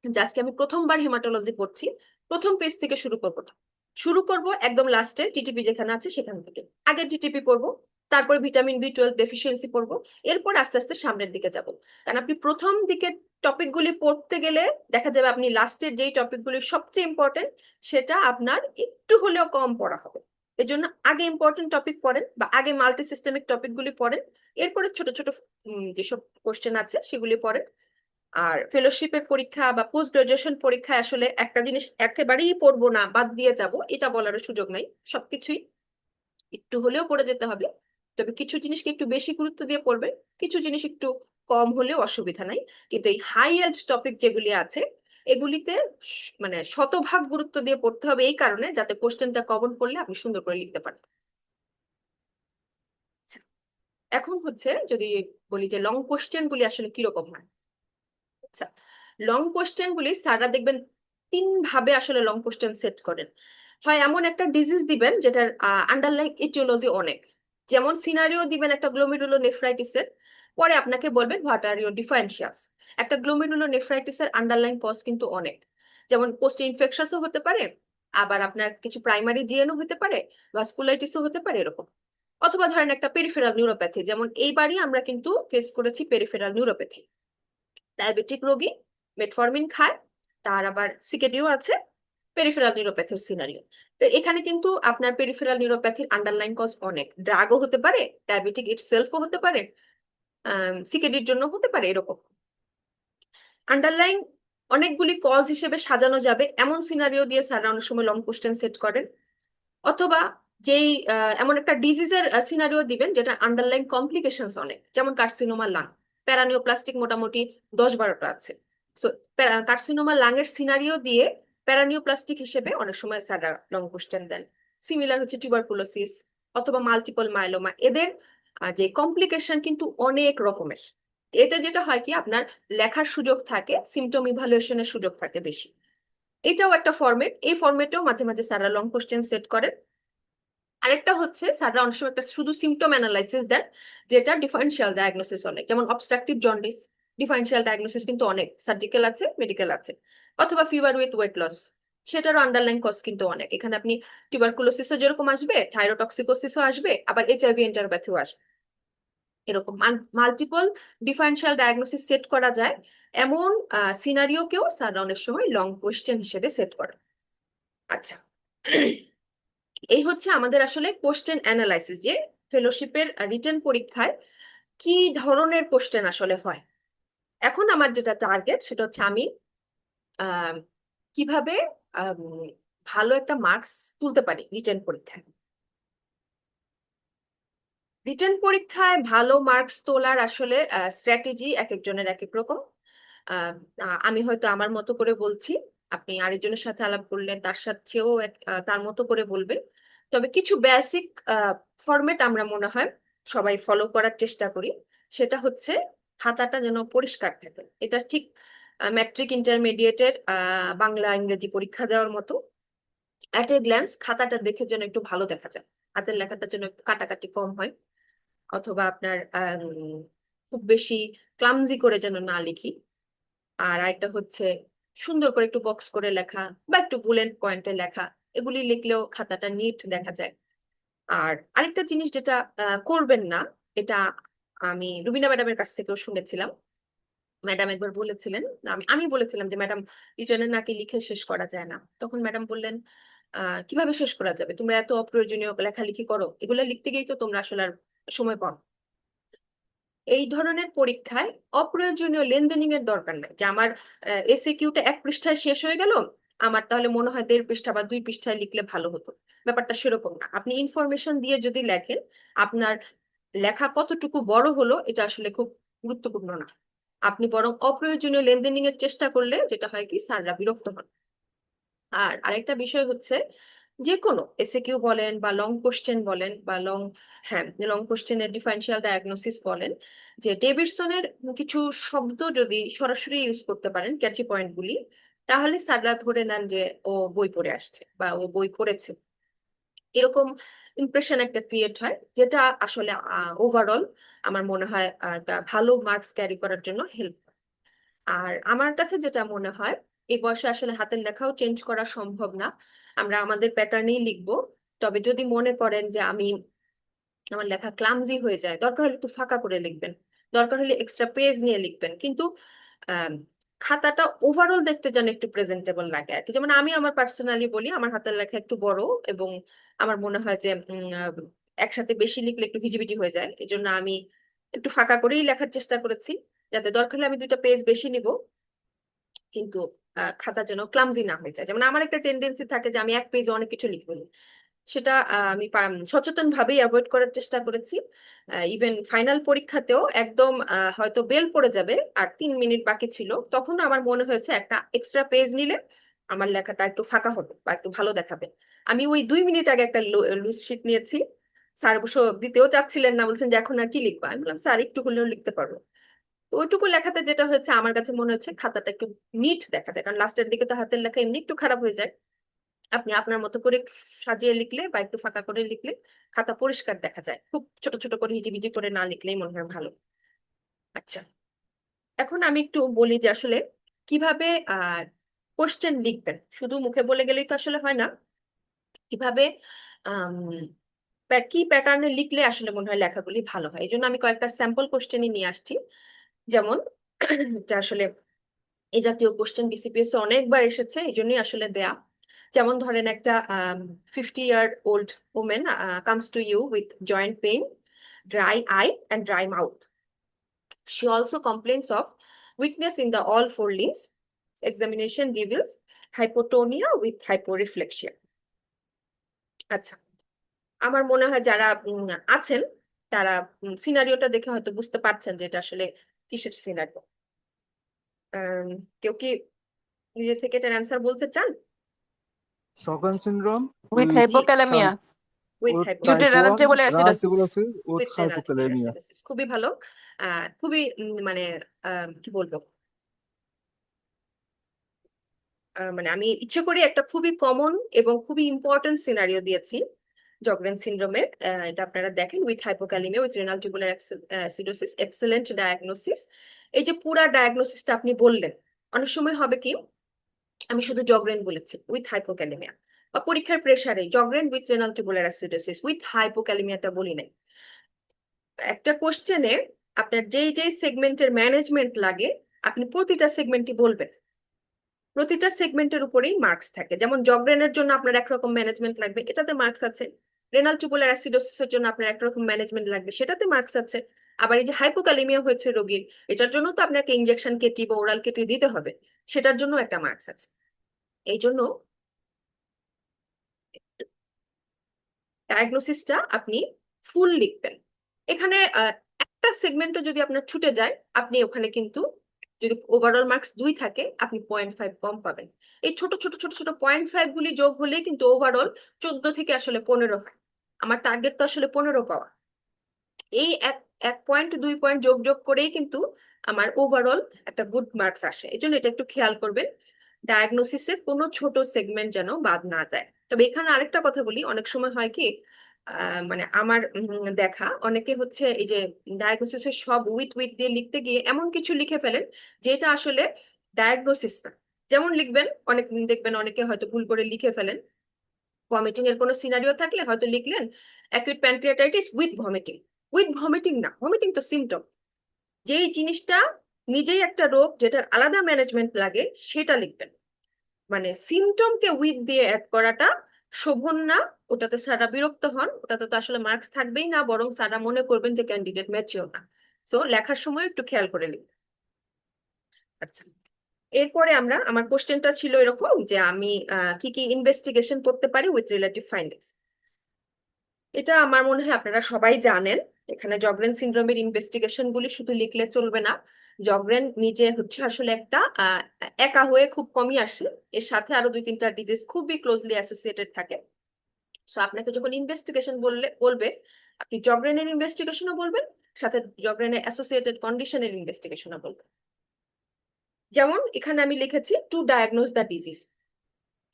যে আজকে আমি প্রথমবার হেমাটোলজি পড়ছি, প্রথম পেজ থেকে শুরু করবো না, শুরু করব একদম লাস্টে টিটিপি যেখানে আছে সেখান থেকে। আগে টিটিপি পড়বো, তারপর ভিটামিন বি 12 ডেফিসিয়েন্সি পড়বো, এরপর আস্তে আস্তে সামনের দিকে যাব। কারণ আপনি প্রথম দিকে টপিকগুলি পড়তে গেলে দেখা যাবে আপনি লাস্টের যেই টপিকগুলি সবচেয়ে ইম্পর্টেন্ট সেটা আপনার একটু হলেও কম পড়া হবে। এই জন্য আগে ইম্পর্টেন্ট টপিক পড়েন বা আগে মাল্টি সিস্টেমিক টপিকগুলি পড়েন, এরপরে ছোট ছোট যেসব কোশ্চেন আছে সেগুলি পড়েন। আর ফেলোশিপের পরীক্ষা বা পোস্ট গ্রাজুয়েশন পরীক্ষায় আসলে একটা জিনিস একেবারেই পড়বো না, বাদ দিয়ে যাব, এটা বলার সুযোগ নাই। সবকিছুই একটু হলেও পড়ে যেতে হবে, তবে কিছু জিনিসকে একটু বেশি গুরুত্ব দিয়ে পড়বে, কিছু জিনিস একটু কম হলেও অসুবিধা নাই। কিন্তু এই হাই এন্ড টপিক যেগুলি আছে এগুলিতে মানে শতভাগ গুরুত্ব দিয়ে পড়তে হবে, এই কারণে যাতে কোশ্চেনটা কমন করলে আপনি সুন্দর করে লিখতে পারেন। আচ্ছা, এখন হচ্ছে যদি বলি যে লং কোশ্চেন গুলি আসলে কিরকম হয়। আচ্ছা, লং কোশ্চেন গুলি স্যাররা দেখবেন 3 ভাবে আসলে লং কোশ্চেন সেট করেন। হয় এমন একটা ডিজিজ দিবেন যেটার আন্ডারলাইং ইটিওলজি অনেক, যেমন সিনারিও দিবেন একটা গ্লোমেরুলোনেফ্রাইটিসের, পরে আপনাকে বলবেন হোয়াট আর ইউর ডিফারেন্সিয়াস। একটা গ্লোমেরুলোনেফ্রাইটিসের আন্ডারলাইং কজ কিন্তু অনেক, যেমন পোস্ট ইনফেকশাসও হতে পারে, আবার আপনার কিছু প্রাইমারি জিএনও হতে পারে, ভাস্কুলাইটিসও হতে পারে এরকম। অথবা ধরেন একটা পেরিফেরাল নিউরোপ্যাথি, যেমন এইবারই আমরা কিন্তু ফেস করেছি পেরিফেরাল নিউরোপ্যাথি। ডায়াবেটিক রোগী মেটফরমিন খায়, তার আবার সিকেডিও আছে, পেরিফেরাল নিউরোপ্যাথির সিনারিও। তো এখানে কিন্তু আপনার পেরিফেরাল নিউরোপ্যাথির আন্ডারলাইন কজ অনেক, ড্রাগও হতে পারে, ডায়াবেটিক ইটসেলফও হতে পারে, সিকেডির জন্য হতে পারে এরকম। আন্ডারলাইন অনেকগুলি কজ হিসেবে সাজানো যাবে এমন সিনারিও দিয়ে স্যাররা অনেক সময় লং কোশ্চেন সেট করেন। অথবা যেই এমন একটা ডিজিজের সিনারিও দিবেন যেটা আন্ডারলাইন কমপ্লিকেশনস অনেক, যেমন কার্সিনোমা লাং, প্যারানিওপ্লাস্টিক মোটামুটি 10-12টা আছে। সো কার্সিনোমা লাং এর সিনারিও দিয়ে প্যারানিওপ্লাস্টিক হিসেবে অনেক সময় স্যাররা লং কোশ্চেন দেন। সিমিলার হচ্ছে টিউবারকুলোসিস অথবা মাল্টিপল মাইলোমা, এদের যে কমপ্লিকেশন কিন্তু অনেক রকমের। এতে যেটা হয় কি, আপনার লেখার সুযোগ থাকে, সিমটম ইভালুয়েশনের সুযোগ থাকে বেশি। এটাও একটা ফরম্যাট, এই ফরম্যাটেও মাঝে মাঝে স্যাররা লং কোশ্চেন সেট করেন। আরেকটা হচ্ছে স্যাররা অনেক সময় একটা শুধু সিমটম অ্যানালাইসিস দেন, যেটা ডিফারেন্সিয়াল ডায়াগনোসিস অনেক, যেমন অবস্ট্রাকটিভ জন্ডিস, ডিফারেন্সিয়াল ডায়াগনোসিস কিন্তু অনেক, সার্জিক্যাল আছে, মেডিকেল আছে। অথবা ফিভার উইথ ওয়েট লস, সেটারও আন্ডারলাইন কজ কিন্তু অনেক। এখানে আপনি টিউবারকুলোসিসও যেরকম আসবে, থাইরোটক্সিকোসিসও আসবে, আবার এইচআইভি এন্টারোপ্যাথিও আসবে। এরকম মাল্টিপল ডিফারেন্সিয়াল ডায়াগনোসিস সেট করা যায় এমন সিনারিওকেও স্যাররা অনেক সময় লং কোয়েশ্চেন হিসেবে সেট করে। আচ্ছা, এই হচ্ছে আমাদের আসলে কোশ্চেন অ্যানালাইসিস, যে ফেলোশিপের রিটেন পরীক্ষায় কি ধরনের কোশ্চেন আসলে হয়। এখন আমার যেটা টার্গেট সেটা হচ্ছে আমি আহ, কিভাবে আম, ভালো একটা মার্কস তুলতে পারি রিটেন পরীক্ষায়। রিটেন পরীক্ষায় ভালো মার্কস তোলার আসলে স্ট্র্যাটেজি এক একজনের এক এক রকম। আহ, আমি হয়তো আমার মতো করে বলছি, আপনি আরেকজনের সাথে আলাপ করলেন, তার সাথেও তার মতো করে বলবে। তবে কিছু বেসিক ফরম্যাট আমরা মনে হয় সবাই ফলো করার চেষ্টা করি। সেটা হচ্ছে খাতাটা যেন পরিষ্কার থাকে, এটা ঠিক ম্যাট্রিক ইন্টারমিডিয়েটের বাংলা ইংরেজি পরীক্ষা দেওয়ার মতো। অ্যাট এ গ্ল্যান্স খাতাটা দেখে যেন একটু ভালো দেখা যায়, হাতের লেখাটা যেন একটু কাটাকাটি কম হয়, অথবা আপনার খুব বেশি ক্লামজি করে যেন না লিখি। আর আরেকটা হচ্ছে সুন্দর করে একটু বক্স করে লেখা বা একটু বুলেট পয়েন্টে লেখা, এগুলি লিখলেও খাতাটা নিট দেখা যায়। আর আরেকটা জিনিস যেটা করবেন না, এটা আমি রুবিনা ম্যাডামের কাছ থেকেও শুনেছিলাম। ম্যাডাম একবার বলেছিলেন, আমি বলেছিলাম যে ম্যাডাম রিটার্নে নাকি লিখে শেষ করা যায় না। তখন ম্যাডাম বললেন, কিভাবে শেষ করা যাবে, তোমরা এত অপ্রয়োজনীয় লেখালেখি করো, এগুলো লিখতে গিয়েই তো তোমরা আসলে আর সময় পাও। এই ধরনের পরীক্ষায় অপ্রয়োজনীয় লেনদেনিং এর দরকার নাই, যে আমার এসএ কিউটা 1 পৃষ্ঠায় শেষ হয়ে গেল, আমার তাহলে মনে হয় 1.5 পৃষ্ঠা বা 2 পৃষ্ঠায় লিখলে ভালো হতো। ব্যাপারটা সেরকম না। আপনি ইনফরমেশন দিয়ে যদি লেখেন, আপনার লেখা কতটুকু বড় হলো এটা আসলে খুব গুরুত্বপূর্ণ না। আপনি বরং অপ্রয়োজনীয় লেনদেনিং এর চেষ্টা করলে যেটা হয় কি, স্যাররা বিরক্ত হন। আর আরেকটা বিষয় হচ্ছে, যে কোনো এসএ কিউ বলেন বা লং কোশ্চেন বলেন বা হ্যাঁ, লং কোশ্চেনের ডিফারেন্সিয়াল ডায়াগনোসিস বলেন, যে ডেভিডসনের কিছু শব্দ যদি সরাসরি ইউজ করতে পারেন, ক্যাচি পয়েন্ট গুলি, তাহলে স্যাররা ধরে নেন যে ও বই পড়ে আসছে বা ও বই পড়েছে। এরকম ইমপ্রেশন একটা ক্রিয়েট হয়, যেটা আসলে ওভারঅল আমার মনে হয় একটা ভালো মার্কস ক্যারি করার জন্য হেল্প। আর আমার কাছে যেটা মনে হয়, এই বয়সে আসলে হাতের লেখাও চেঞ্জ করা সম্ভব না, আমরা আমাদের প্যাটার্নেই লিখবো। তবে যদি মনে করেন যে আমার লেখা ক্লামজি হয়ে যায়, দরকার হলে একটু ফাঁকা করে লিখবেন, দরকার হলে এক্সট্রা পেজ নিয়ে লিখবেন, কিন্তু আহ, খাতাটা ওভারঅল দেখতে যেন একটু প্রেজেন্টেবল লাগে আর কি। যেমন আমি আমার পার্সোনালি বলি, আমার হাতের লেখা একটু বড়, এবং আমার মনে হয় যে একসাথে বেশি লিখলে একটু ভিজিবিজি হয়ে যায়, এই জন্য আমি একটু ফাঁকা করেই লেখার চেষ্টা করেছি, যাতে দরকার হলে আমি 2টা পেজ বেশি নিব, কিন্তু খাতা যেন ক্লামজি না হয়ে যায়। যেমন আমার একটা টেন্ডেন্সি থাকে যে আমি 1 পেজে অনেক কিছু লিখে ফেলি, সেটা আমি সচেতন ভাবেই অ্যাভয়েড করার চেষ্টা করেছি। ইভেন ফাইনাল পরীক্ষাতেও একদম হয়তো বেল পড়ে যাবে আর 3 মিনিট বাকি ছিল, তখন আমার মনে হয়েছে একটা এক্সট্রা পেজ নিলে আমার লেখাটা একটু ফাঁকা হবে বা একটু ভালো দেখাবে। আমি ওই 2 মিনিট আগে একটা লুজ শিট নিয়েছি, স্যার অবশ্য দিতেও চাচ্ছিলেন না, বলছেন যে এখন আর কি লিখবা। আমি বললাম স্যার একটু হলেও লিখতে পারবো। তো ওইটুকু লেখাতে যেটা হয়েছে, আমার কাছে মনে হচ্ছে খাতাটা একটু নিট দেখা যায়, কারণ লাস্টের দিকে তো হাতের লেখা এমনি একটু খারাপ হয়ে যায়। আপনি আপনার মতো করে একটু সাজিয়ে লিখলে বা একটু ফাঁকা করে লিখলে খাতা পরিষ্কার দেখা যায়, খুব ছোট ছোট করে হিজিবিজি করে না লিখলেই মনে হয় ভালো। আচ্ছা, এখন আমি একটু বলি যে আসলে কিভাবে কোশ্চেন লিখবেন। শুধু মুখে বলে গেলেই তো আসলে হয় না, কিভাবে আম, কি প্যাটার্নে লিখলে আসলে মনে হয় লেখাগুলি ভালো হয়। এই জন্য আমি কয়েকটা স্যাম্পল কোশ্চেনই নিয়ে আসছি। যেমন এটা আসলে এই জাতীয় কোশ্চেন বিসিপিএস এ অনেকবার এসেছে, এই জন্যই আসলে দেয়া। যেমন ধরেন একটা 50-year-old woman comes to you with joint pain, dry eye and dry mouth. She also complains of weakness in the all four limbs. Examination reveals hypotonia with hyporeflexia. আচ্ছা, আমার মনে হয় যারা আছেন তারা সিনারিওটা দেখে হয়তো বুঝতে পারছেন যে এটা আসলে কিসের সিনারিও। কেউ কি নিজে থেকে এটার অ্যান্সার বলতে চান? Sjogren syndrome With with জি, hypokalemia, with with type hypokalemia, uterine 1 tubular RA acidosis. tuberculosis with with renal tubular hypokalemia. Acidosis. খুবই ভালো। খুবই মানে কি বলবো, মানে আমি ইচ্ছে করে একটা খুবই কমন এবং খুবই ইম্পর্টেন্ট সিনারিও দিয়েছি জগরেন সিনড্রোমের। এটা আপনারা দেখেন, with hypokalaemia with renal tubular acidosis, excellent diagnosis. এই যে পুরা ডায়াগনোসিসটা আপনি বললেন, অনেক সময় হবে কি আমি শুধু জগরেন বলেছি উইথ হাইপোক্যালিমিয়া, বা পরীক্ষার প্রেসারে Sjogren with renal tubular acidosis with হাইপোক্যালিমিয়াটা বলি নাই। একটা কোশ্চেনে আপনার যেই যেই সেগমেন্টের ম্যানেজমেন্ট লাগে আপনি প্রতিটা সেগমেন্টই বলবেন। প্রতিটা সেগমেন্টের উপরেই মার্কস থাকে। যেমন জগরেনের জন্য আপনার একরকম ম্যানেজমেন্ট লাগবে, এটাতে মার্কস আছে। রেনাল টিউবুলার অ্যাসিডোসিসের জন্য আপনার একরকম ম্যানেজমেন্ট লাগবে, সেটাতে মার্কস আছে। আবার এই যে হাইপোক্যালিমিয়া হয়েছে রোগীর, এটার জন্য তো আপনাকে ইনজেকশন কেটি বা ওরাল কেটি দিতে হবে, সেটার জন্য একটা মার্কস আছে। এই জন্য ডায়াগনোসিসটা আপনি ফুল লিখবেন। এখানে একটা সেগমেন্টও যদি আপনার ছুটে যায়, আপনি ওখানে কিন্তু যদি ওভারঅল মার্কস 2 থাকে আপনি 0.5 কম পাবেন। এই ছোট ছোট ছোট ছোট 0.5 গুলি যোগ হলেই কিন্তু ওভারঅল 14 থেকে আসলে 15 হয়। আমার টার্গেট তো আসলে 15 পাওয়া। এই এক এক পয়েন্ট 2 পয়েন্ট যোগ যোগ করেই কিন্তু আমার ওভারঅল একটা গুড মার্কস আসে। এই জন্য এটা একটু খেয়াল করবেন, ডায়াগনোসিসে কোনো ছোট সেগমেন্ট যেন বাদ না যায়। তবে এখানে আরেকটা কথা বলি, অনেক সময় হয় কি মানে আমার দেখা অনেকে হচ্ছে এই যে ডায়াগনোসিসের সব উইথ উইথ দিয়ে লিখতে গিয়ে এমন কিছু লিখে ফেলেন যেটা আসলে ডায়াগনোসিস না। যেমন লিখবেন, অনেক দেখবেন অনেকে হয়তো ভুল করে লিখে ফেলেন ভমিটিং এর কোনো সিনারিও থাকলে হয়তো লিখলেন acute pancreatitis with vomiting. With vomiting না, ভমিটিং তো সিমটম। যেই জিনিসটা নিজেই একটা রোগ যেটার আলাদা ম্যানেজমেন্ট লাগে সেটা লিখবেন। মানে সিমটমকে উইথ দিয়ে অ্যাড করাটা শোভন না। ওটাতে স্যাররা বিরক্ত হন, ওটাতে তো আসলে মার্কস থাকবেই না, বরং স্যাররা মনে করবেন যে ক্যান্ডিডেট ম্যাচিওর না। সো লেখার সময় একটু খেয়াল করে লিখবেন। আচ্ছা, এরপরে আমার কোশ্চেনটা ছিল এরকম যে আমি কি কি ইনভেস্টিগেশন করতে পারি উইথ রিলেটিভ ফাইন্ডিংস। এটা আমার মনে হয় আপনারা সবাই জানেন। এখানে জগরেন সিনড্রোমের ইনভেস্টিগেশন গুলি শুধু লিখলে চলবে না। জগরেন নিজে হচ্ছে আসলে একটা একা হয়ে খুব কমই আসে, এর সাথে আরো 2-3টা ডিজিজ খুবই ক্লোজলি অ্যাসোসিয়েটেড থাকে। তো আপনাকে যখন ইনভেস্টিগেশন বলবে, আপনি জগরেনের ইনভেস্টিগেশনও বলবেন, সাথে জগরেনের অ্যাসোসিয়েটেড কন্ডিশনের ইনভেস্টিগেশনও বলবেন। যেমন এখানে আমি লিখেছি টু ডায়াগনোজ দ্য ডিজিজ।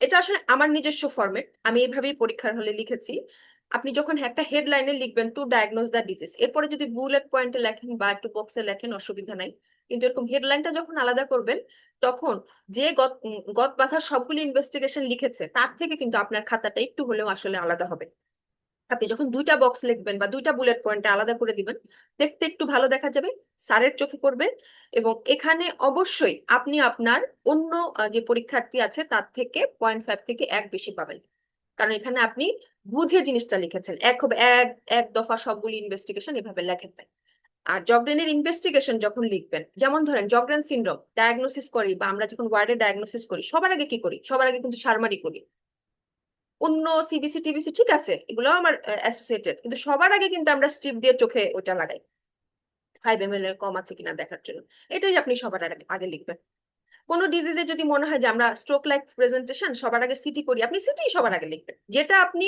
এটা আসলে আমার নিজস্ব ফরম্যাট, আমি এইভাবেই পরীক্ষার হলে লিখেছি। আপনি যখন একটা হেডলাইনে লিখবেন টু ডায়াগনোজ দ্য ডিজিজ, এরপরে যদি বুলেট পয়েন্টে লেখেন বা একটু বক্সে লেখেন অসুবিধা নাই, কিন্তু এরকম হেডলাইনটা যখন আলাদা করবেন তখন যে গত বাঁধার সবগুলি ইনভেস্টিগেশন লিখেছে তার থেকে কিন্তু আপনার খাতাটা একটু হলেও আসলে আলাদা হবে। আপনি যখন 2টা বক্স লিখবেন বা 2টা বুলেট পয়েন্টে আলাদা করে দিবেন, দেখতে একটু ভালো দেখা যাবে, স্যারের চোখে পড়বে। এবং এখানে অবশ্যই আপনি আপনার অন্য যে পরীক্ষার্থী আছে তার থেকে 0.5 থেকে 1 বেশি পাবেন, কারণ এখানে আপনি বুঝে জিনিসটা লিখেছেন। এক এক দফা সবগুলি ইনভেস্টিগেশন এভাবে লেখেন নাই। আর জগরেনের ইনভেস্টিগেশন যখন লিখবেন, যেমন ধরেন জগরেন সিনড্রোম ডায়াগনোসিস করি বা আমরা যখন ওয়ার্ডে ডায়াগনোসিস করি, সবার আগে কি করি? সবার আগে কিন্তু সারমারি করি। অন্য সিবিসি টিবিসি ঠিক আছে, এগুলো আমার অ্যাসোসিয়েটেড, কিন্তু সবার আগে কিন্তু আমরা স্ট্রিপ দিয়ে চোখে ওটা লাগাই 5 ml এর কম আছে কিনা দেখার জন্য। এটাই আপনি সবার আগে আগে লিখবেন। কোন ডিজিজে যদি মনে হয় যে আমরা স্ট্রোক লাইক প্রেজেন্টেশন সবার আগে সিটি করি, আপনি সিটি সবার আগে লিখবেন। যেটা আপনি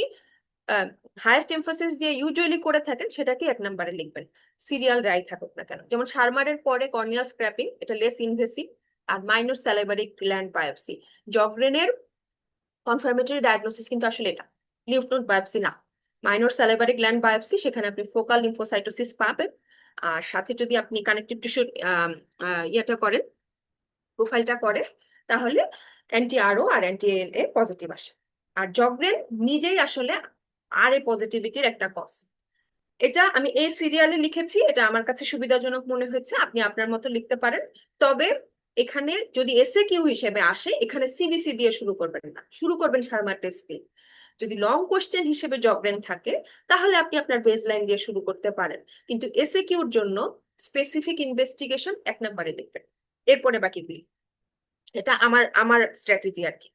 হাইয়েস্ট এমফাসিস দিয়ে ইউজুয়ালি করে থাকেন সেটাকে 1 নম্বরে লিখবেন, সিরিয়াল যাই থাকুক না কেন। যেমন শারমারের পরে কর্নিয়াল স্ক্র্যাপিং, এটা লেস ইনভেসিভ, আর মাইনর স্যালাইভারি গ্ল্যান্ড বায়োপসি। জগরেনের কনফার্মেটরি ডায়াগনোসিস কিন্তু আসলে এটা লিম্ফ নোড বায়োপসি না, মাইনর স্যালাইভারি গ্ল্যান্ড বায়োপসি। সেখানে আপনি ফোকাল লিম্ফোসাইটোসিস পাবেন। আর সাথে যদি আপনি কানেকটিভ টিস্যুর ইয়েটা করেন, প্রোফাইলটা করেন, তাহলে অ্যান্টি আরও আর অ্যান্টি এল এ পজিটিভ আসে। আর জগরেন নিজেই আসলে আরএ পজিটিভিটির একটা কজ। এটা আমি এই সিরিয়ালে লিখেছি, এটা আমার কাছে সুবিধাজনক মনে হয়েছে, আপনি আপনার মতো লিখতে পারেন। তবে এখানে যদি এসএ কিউ হিসেবে আসে, এখানে সিবিসি দিয়ে শুরু করবেন না, শুরু করবেন শার্মা টেস্ট দিয়ে। যদি লং কোশ্চেন হিসেবে জগরেন থাকে, তাহলে আপনি আপনার বেসলাইন দিয়ে শুরু করতে পারেন, কিন্তু এসএ কিউর জন্য স্পেসিফিক ইনভেস্টিগেশন এক নম্বরে লিখবেন, এরপরে বাকিগুলি। এটা আমার আমার স্ট্র্যাটেজি আর কি।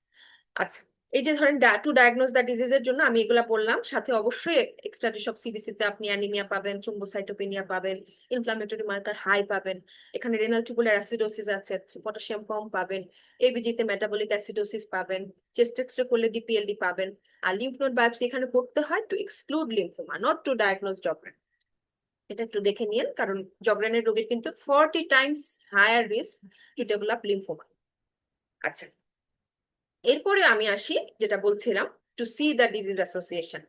আচ্ছা, এই যে ধরেন টু ডায়াগনোজ দ্য ডিজিজের জন্য আমি এগুলা বললাম, সাথে অবশ্যই এক্সট্রা যেসব সিবিসি তে আপনি অ্যানিমিয়া পাবেন, থ্রোম্বোসাইটোপেনিয়া পাবেন, ইনফ্লামেটরি মার্কার হাই পাবেন, এখানে রেনাল টিউবুলার অ্যাসিডোসিস আছে, পটাশিয়াম কম পাবেন, এবিজি তে মেটাবলিক অ্যাসিডোসিস পাবেন, চেস্ট এক্সরে করলে ডিপিএলডি পাবেন। আর লিম্ফ নোড বায়োপসি এখানে করতে হয় to exclude lymphoma, not to diagnose Sjogren. এটা একটু দেখে নিন, কারণ জগরেনের রোগীর কিন্তু 40 times higher risk to develop lymphoma. আচ্ছা, এরপরে আমি আসি যেটা বলছিলাম, to see the disease association.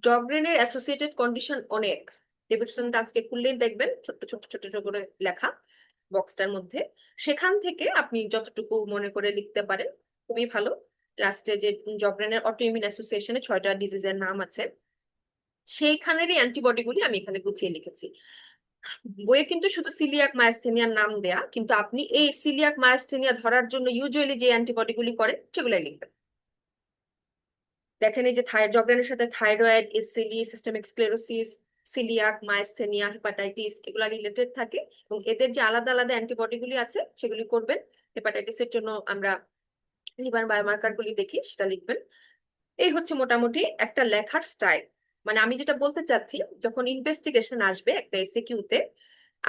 জগরেনের অ্যাসোসিয়েটেড কন্ডিশন অনেক, ডেভিডসনটা আজকে খুললেই দেখবেন ছোট্ট ছোট্ট ছোট্ট ছোট করে লেখা বক্সটার মধ্যে, সেখান থেকে আপনি যতটুকু মনে করে লিখতে পারেন খুবই ভালো। লাস্টে যে জগরেনের অটোইমিউন অ্যাসোসিয়েশনে 6টা ডিজিজের নাম আছে, সেইখানেরই অ্যান্টিবডিগুলি আমি এখানে গুছিয়ে লিখেছি। বইয়ে কিন্তু শুধু সিলিয়াক মায়াস্থেনিয়ার নাম দেয়া, কিন্তু আপনি এই সিলিয়াক মায়াস্থেনিয়া ধরার জন্য ইউজুয়ালি যে অ্যান্টিবডিগুলি করেন সেগুলাই লিখবেন। দেখেন এই যে জগরেনের সাথে thyroid, SLE, systemic sclerosis, coeliac, myasthenia, hepatitis এগুলা রিলেটেড থাকে, এবং এদের যে আলাদা আলাদা অ্যান্টিবডি গুলি আছে সেগুলি করবেন। হেপাটাইটিসের জন্য আমরা লিভার বায়োমার্কার গুলি দেখি, সেটা লিখবেন। এই হচ্ছে মোটামুটি একটা লেখার স্টাইল। মানে আমি যেটা বলতে চাচ্ছি, যখন ইনভেস্টিগেশন আসবে একটা এসএকিউতে,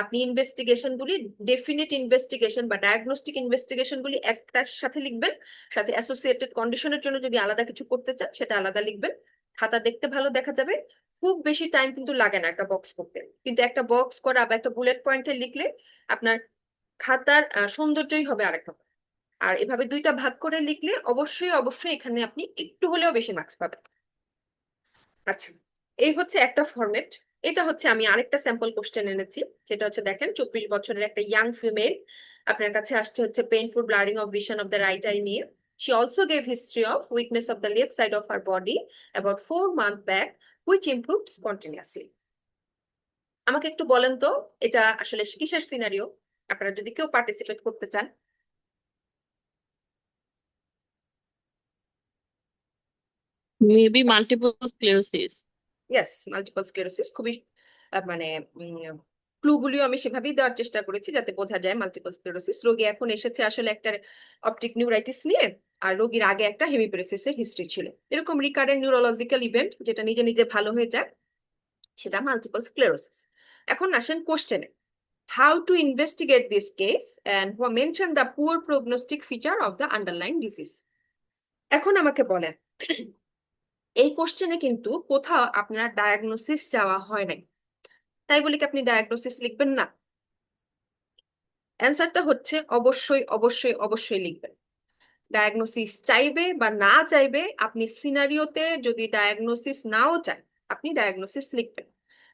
আপনি ইনভেস্টিগেশন গুলি, ডেফিনিট ইনভেস্টিগেশন বা ডায়াগনস্টিক ইনভেস্টিগেশন গুলি একটার সাথে লিখবেন, সাথে অ্যাসোসিয়েটেড কন্ডিশনের জন্য যদি আলাদা কিছু করতে চান সেটা আলাদা লিখবেন। খাতা দেখতে ভালো দেখা যাবে, খুব বেশি টাইম কিন্তু লাগে না একটা বক্স করতে, কিন্তু একটা বক্স করা বা একটা বুলেট পয়েন্টে লিখলে আপনার খাতার সৌন্দর্যই হবে আরেকটা। আর এভাবে দুইটা ভাগ করে লিখলে অবশ্যই অবশ্যই এখানে আপনি একটু হলেও বেশি মার্কস পাবেন। আচ্ছা, এই হচ্ছে একটা ফরম্যাট। এটা হচ্ছে আমি আরেকটা স্যাম্পল কোশ্চেন এনেছি, যেটা হচ্ছে দেখেন 24 বছরের একটা ইয়াং ফিমেল আপনার কাছে আসছে হচ্ছে painful blurring of vision of the right I নিয়ে। She also gave history of weakness of the left side of her body about 4 months back, which improved spontaneously. আমাকে একটু বলেন তো, এটা আসলে কিসের সিনারিও? আপনারা যদি কেউ পার্টিসিপেট করতে চান। Maybe multiple sclerosis. Yes, multiple sclerosis. খুবই মানে ক্লুগুলিও আমি সেভাবেই দেওয়ার চেষ্টা করেছি যাতে বোঝা যায় মাল্টিপল স্ক্লেরোসিস। রোগী এখন এসেছে আসলে একটা অপটিক নিউরাইটিস নিয়ে, আর রোগীর আগে একটা হেমিপ্যারেসিসের হিস্ট্রি ছিল। এরকম রিকারেন্ট নিউরোলজিক্যাল ইভেন্ট যেটা নিজে নিজে ভালো হয়ে যায়, সেটা মাল্টিপল স্ক্লেরোসিস। এখন আসেন কোশ্চেনে, how to investigate this case and mention the poor prognostic feature of the underlying disease. এখন আমাকে বলেন, এই কোশ্চেনে কিন্তু কোথাও আপনার ডায়াগনোসিস চাওয়া হয় নাই, তাই বলে কি আপনি ডায়াগনোসিস লিখবেন না? অ্যান্সারটা হচ্ছে অবশ্যই অবশ্যই অবশ্যই লিখবেন। ডায়াগনোসিস চাইবে বা না চাইবে, আপনি সিনারিওতে যদি ডায়াগনোসিস নাও চান, আপনি ডায়াগনোসিস লিখবেন।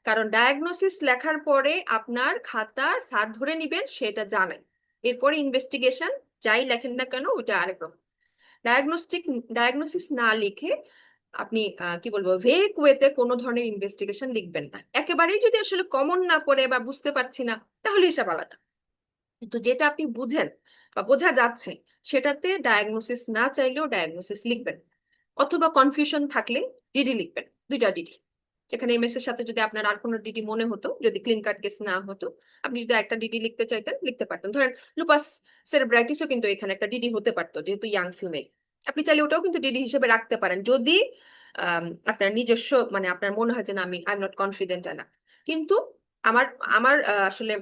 কারণ ডায়াগনোসিস লেখার পরে আপনার খাতা স্যার ধরে নিবেন, সেটা জানেন। এরপরে ইনভেস্টিগেশন যাই লেখেন না কেন ওইটা আরেক রকম। ডায়াগনোসিস না লিখে আপনি কি বলবো, ভেগ ওয়েতে কোনো ধরনের ইনভেস্টিগেশন লিখবেন না। একেবারেই যদি আসলে কমন না পড়ে বা বুঝতে পারছি না, তাহলে হিসাব আলাদা। কিন্তু যেটা আপনি বুঝেন বা বোঝা যাচ্ছে, সেটাতে ডায়াগনোসিস না চাইলেও ডায়াগনোসিস লিখবেন। অথবা কনফিউশন থাকলে ডিডি লিখবেন, 2টা ডিডি। এখানে এমএস এর সাথে যদি আপনার আর কোনো ডিডি মনে হতো, যদি ক্লিন কাট কেস না হতো, আপনি যদি একটা ডিডি লিখতে চাইতেন লিখতে পারতেন। ধরেন লুপাস সেরেব্রাইটিসও কিন্তু এখানে একটা ডিডি হতে পারতো, যেহেতু ইয়াং ফিমেল। আপনি চাইলে ওটাও কিন্তু ডিডি হিসেবে রাখতে পারেন, যদি আপনার নিজস্ব মানে আপনার মনে হয় যে না, আমি আই এম নট কনফিডেন্ট না। কিন্তু আমার আমার আসলে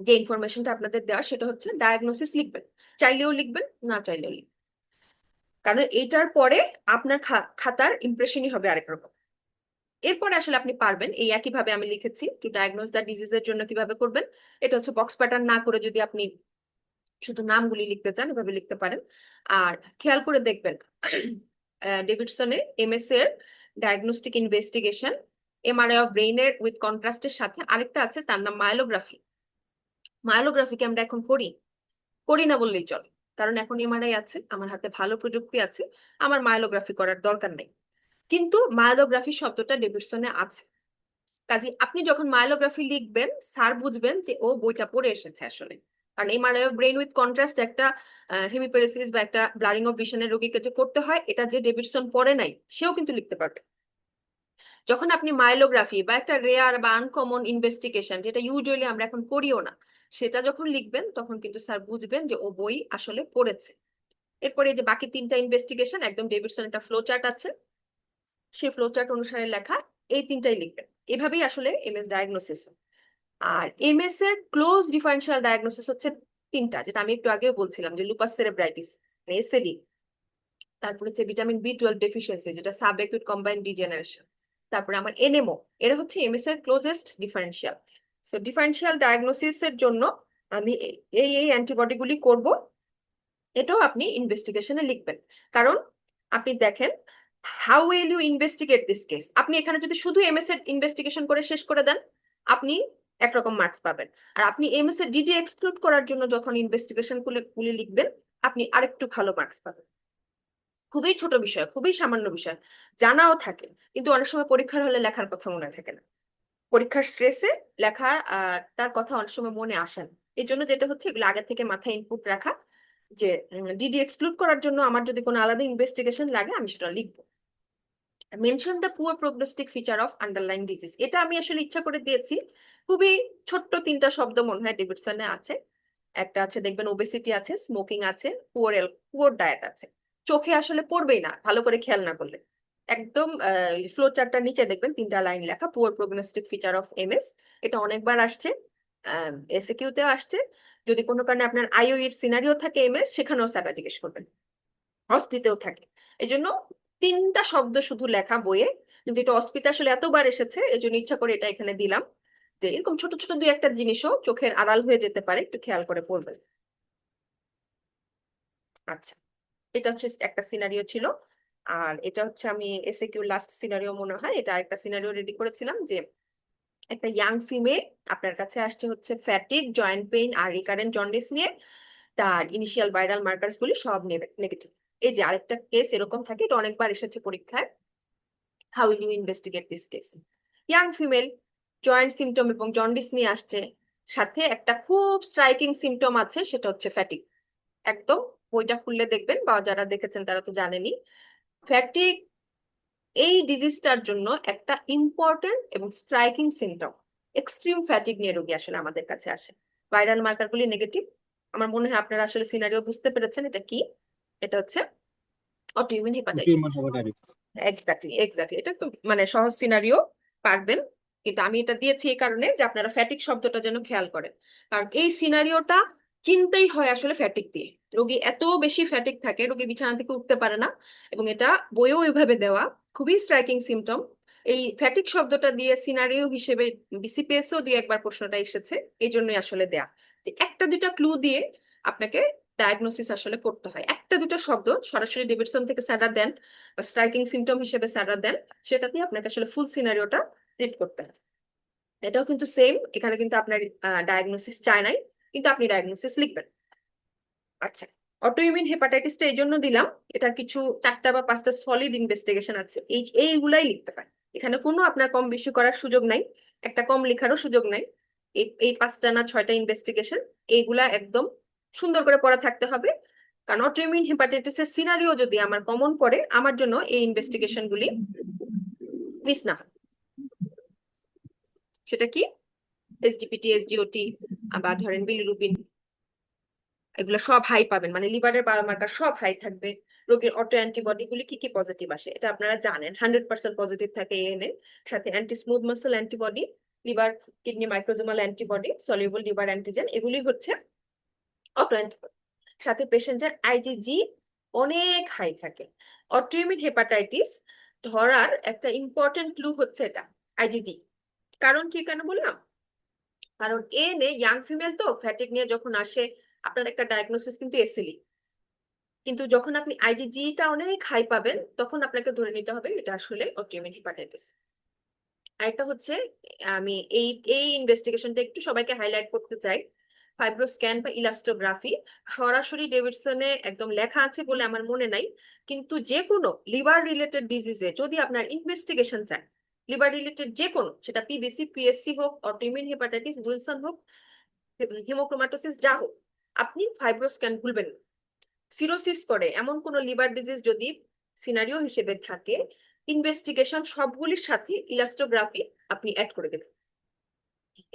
যে ইনফরমেশনটা আপনাদের দেওয়া, সেটা হচ্ছে ডায়াগনোসিস লিখবেন, চাইলেও লিখবেন না চাইলেও লিখবেন। কারণ এইটার পরে আপনার খাতার ইমপ্রেশনই হবে আরেক রকম। এরপরে আসলে আপনি পারবেন এই একইভাবে আমি লিখেছি টু ডায়াগনোজ দ্য ডিজিজের জন্য কিভাবে করবেন। এটা হচ্ছে বক্স প্যাটার্ন না করে যদি আপনি শুধু নামগুলি লিখতে চান, এভাবে লিখতে পারেন। আর খেয়াল করে দেখবেন, ডেভিডসনে এমএস এর ডায়াগনস্টিক ইনভেস্টিগেশন এমআরআই অফ ব্রেইনের উইথ কন্ট্রাস্টের সাথে আরেকটা আছে, তার নাম মায়োলোগ্রাফি। মায়োলোগ্রাফিকে আমরা এখন করি করি না বললেই চলে, কারণ এখন এমআরআই আছে, আমার হাতে ভালো প্রযুক্তি আছে, আমার মায়োলোগ্রাফি করার দরকার নেই। কিন্তু মায়োলোগ্রাফি শব্দটা ডেভিডসনে আছে, কাজে আপনি যখন মায়োলোগ্রাফি লিখবেন স্যার বুঝবেন যে ও বইটা পড়ে এসেছে আসলে। কারণ এমআরআই ব্রেন উইথ কন্ট্রাস্ট একটা হেমিপ্যারেসিস বা একটা ব্লারিং অফ ভিশনের রোগীকে যে করতে হয়, এটা যে ডেভিডসন পড়ে নাই সেও কিন্তু লিখতে পারবে। যখন আপনি মাইলোগ্রাফি বা একটা রেয়ার বা আনকমন ইনভেস্টিগেশন, যেটা ইউজুয়ালি আমরা এখন করিও না, সেটা যখন লিখবেন তখন কিন্তু স্যার বুঝবেন যে ও বই আসলে পড়েছে। এরপরে এই যে বাকি 3টা ইনভেস্টিগেশন একদম ডেভিডসন একটা ফ্লো চার্ট আছে, সেই ফ্লো চার্ট অনুসারে লেখা, এই 3টাই লিখবেন। এভাবেই আসলে এমএস ডায়াগনোসিস। আর এমএস এর ক্লোজ ডিফারেন্সিয়াল ডায়াগনোসিস হচ্ছে 3টা, যেটা আমি একটু আগেও বলছিলাম, যে লুপাস সেরেব্রাইটিস এসএলই, তারপর হচ্ছে ভিটামিন বি12 ডেফিসিয়েন্সি যেটা সাব অ্যাকিউট কম্বাইন্ড ডিজেনারেশন, তারপরে আমার এনএমও। এরা হচ্ছে এমএস এর closest differential. So differential diagnosis এর জন্য আমি এই অ্যান্টিবডি গুলি করব, এটাও আপনি ইনভেস্টিগেশনে লিখবেন। কারণ আপনি দেখেন, how will you investigate this case, আপনি এখানে যদি শুধু এমএস এর ইনভেস্টিগেশন করে শেষ করে দেন আপনি একরকম মার্কস পাবেন, আর আপনি এমএস এর ডিডি এক্সক্লুড করার জন্য যখন ইনভেস্টিগেশন গুলি লিখবেন আপনি আরেকটু ভালো মার্কস পাবেন। খুবই ছোট বিষয়, খুবই সামান্য বিষয়, জানাও থাকে, কিন্তু অনেক সময় পরীক্ষার হলে লেখার কথা মনে থাকে না, পরীক্ষার স্ট্রেসে লেখা তার কথা অনেক সময় মনে আসে না। এই জন্য যেটা হচ্ছে এগুলো আগে থেকে মাথায় ইনপুট রাখা, যে ডিডি এক্সক্লুড করার জন্য আমার যদি কোনো আলাদা ইনভেস্টিগেশন লাগে আমি সেটা লিখবো। Mention the poor prognostic feature of underline disease, এটা আমি আসলে ইচ্ছা করে দিয়েছি। খুবই ছোট্ট 3টা শব্দ মনে হয় ডেভিডসনে আছে। একটা আছে দেখবেন ওবেসিটি আছে, স্মোকিং আছে, পুয়ার ডায়েট আছে। চোখে আসলে পড়বেই না ভালো করে খেয়াল না করলে। একদম ফ্লো চার্টটার নিচে দেখবেন 3টা লাইন লেখা, poor prognostic feature of MS. এটা অনেকবার আসছে, এসএকিউতেও আসছে। যদি কোনো কারণে আপনার আইও এর সিনারিও থাকে এমএস, সেখানেও স্যাররা জিজ্ঞেস করবেন, অস্পিতেও থাকে। এই জন্য 3টা শব্দ শুধু লেখা বইয়ে, কিন্তু এটা অস্পিতে আসলে এতবার এসেছে এই জন্য ইচ্ছা করে এটা এখানে দিলাম, যে এরকম ছোট ছোট 2-1টা জিনিসও চোখের আড়াল হয়ে যেতে পারে, একটু খেয়াল করে পড়বেন। আচ্ছা, এটা হচ্ছে একটা সিনারিও ছিল। আর এটা হচ্ছে আমি এসএকিউ লাস্ট সিনারিও মনে হয়, এটা আরেকটা সিনারিও রেডি করেছিলাম, যে একটা ইয়াং ফিমেল আপনার কাছে আসছে হচ্ছে ফ্যাটিক, জয়েন্ট পেইন আর রিকারেন্ট জন্ডিস নিয়ে, তার ইনিশিয়াল ভাইরাল মার্কারস গুলি সব নেগেটিভ। এই যে আরেকটা কেস এরকম থাকে, এটা অনেকবার এসেছে পরীক্ষায়। How will you investigate this case? Young female, joint symptom এবং জন্ডিস নিয়ে আসছে, সাথে একটা খুব স্ট্রাইকিং সিমটম আছে, সেটা হচ্ছে ফ্যাটিক। একদম বইটা খুললে দেখবেন, বা যারা দেখেছেন তারা তো জানেনই, ফ্যাটিক এই ডিজিজটার জন্য একটা ইম্পর্টেন্ট এবং স্ট্রাইকিং সিমটম। এক্সট্রিম ফ্যাটিক নিয়ে রোগী আসলে আমাদের কাছে আসে, ভাইরাল মার্কারগুলি নেগেটিভ। আমার মনে হয় আপনারা আসলে সিনারিও বুঝতে পেরেছেন এটা কি। এটা হচ্ছে autoimmune hepatitis. autoimmune hepatitis। Exactly exactly, এটা তো মানে সহজ সিনারিও, পারবেন। কিন্তু আমি এটা দিয়েছি এই কারণে যে আপনারা ফ্যাটিক শব্দটা যেন খেয়াল করেন, কারণ এই সিনারিওটা চিন্তাই হয় আসলে ফ্যাটিক দিয়ে। রোগী এত বেশি ফ্যাটিক থাকে, রোগী বিছানা থেকে উঠতে পারে না, এবং এটা বইও ওইভাবে দেওয়া, খুবই স্ট্রাইকিং সিমটম। এই ফ্যাটিক শব্দটা দিয়ে সিনারিও হিসেবে বিসিপিএসও 2-1বার প্রশ্নটা এসেছে, এই জন্যই আসলে দেয়া, যে 1-2টা ক্লু দিয়ে আপনাকে ডায়াগনোসিস আসলে করতে হয়। 1-2টা শব্দ সরাসরি ডেভিডসন থেকে স্যাররা দেন, স্ট্রাইকিং সিমটম হিসেবে স্যাররা দেন, সেটাতে আপনাকে আসলে ফুল সিনারিওটা রিড করতে হয়। এটাও কিন্তু সেম, এখানে কিন্তু আপনার ডায়াগনোসিস চায় নাই, কিন্তু আপনি ডায়াগনোসিস লিখবেন। আচ্ছা, অটোইমিউন হেপাটাইটিসটা এই জন্য দিলাম, এটার কিছু 4টা বা 5টা সলিড ইনভেস্টিগেশন আছে, এইগুলাই লিখতে হয়। এখানে কোনো আপনার কম বেশি করার সুযোগ নাই, একটা কম লেখারও সুযোগ নাই। এই 5টা না 6টা ইনভেস্টিগেশন, এইগুলা একদম সুন্দর করে পড়া থাকতে হবে। কারণ অটোইমিউন হেপাটাইটিসের সিনারিও যদি আমার কমন পড়ে, আমার জন্য এই ইনভেস্টিগেশন গুলি মিস না হয়। সেটা কি? এসডিপিটি, এসডিওটি, বা ধরেন বিলিরুবিন, এগুলো সব হাই পাবেন, মানে লিভারের বায়োমার্কার সব হাই থাকবে। রোগীর অটো অ্যান্টিবডি গুলি কি কি পজিটিভ আসে এটা আপনারা জানেন, 100% পজিটিভ থাকে এএনএ, সাথে anti smooth muscle antibody, liver kidney microsomal antibody, soluble liver antigen, এগুলি হচ্ছে অটো অ্যান্টিবডি। সাথে পেশেন্টের আইজিজি অনেক হাই থাকে। অটোইমিউন হেপাটাইটিস ধরার একটা ইম্পর্টেন্ট ক্লু হচ্ছে এটা, আইজিজি। কারণ কি কেন বললাম? কারণ এএনএ ইয়াং ফিমেল তো ফ্যাটিক নিয়ে যখন আসে, আপনার একটা ডায়াগনোসিস কিন্তু এসএলই, কিন্তু যখন আপনি আইজিজিটা অনেক হাই পাবেন তখন আপনাকে ধরে নিতে হবে এটা আসলে অটোইমিউন হেপাটাইটিস। আরেকটা হচ্ছে, আমি এই এই ইনভেস্টিগেশনটা একটু সবাইকে হাইলাইট করতে চাই, ফাইব্রোস্ক্যান বা ইলাস্টোগ্রাফি সরাসরি ডেভিডসনে একদম লেখা আছে বলে আমার মনে নাই, কিন্তু যে কোনো লিভার রিলেটেড ডিজিজে যদি আপনার ইনভেস্টিগেশন চায়, লিভার রিলেটেড যে কোনো, সেটা পিবিসি, পিএসসি হোক, অটোইমিউন হেপাটাইটিস, উইলসন হোক, হিমোক্রোমাটোসিস যা হোক, আপনি ফাইব্রোস্ক্যান ভুলবেন না। সিরোসিস করে এমন কোন লিভার ডিজিজ যদি সিনারিও হিসেবে থাকে, ইনভেস্টিগেশন সবগুলির সাথে ইলাস্টোগ্রাফি আপনি অ্যাড করে দেবেন।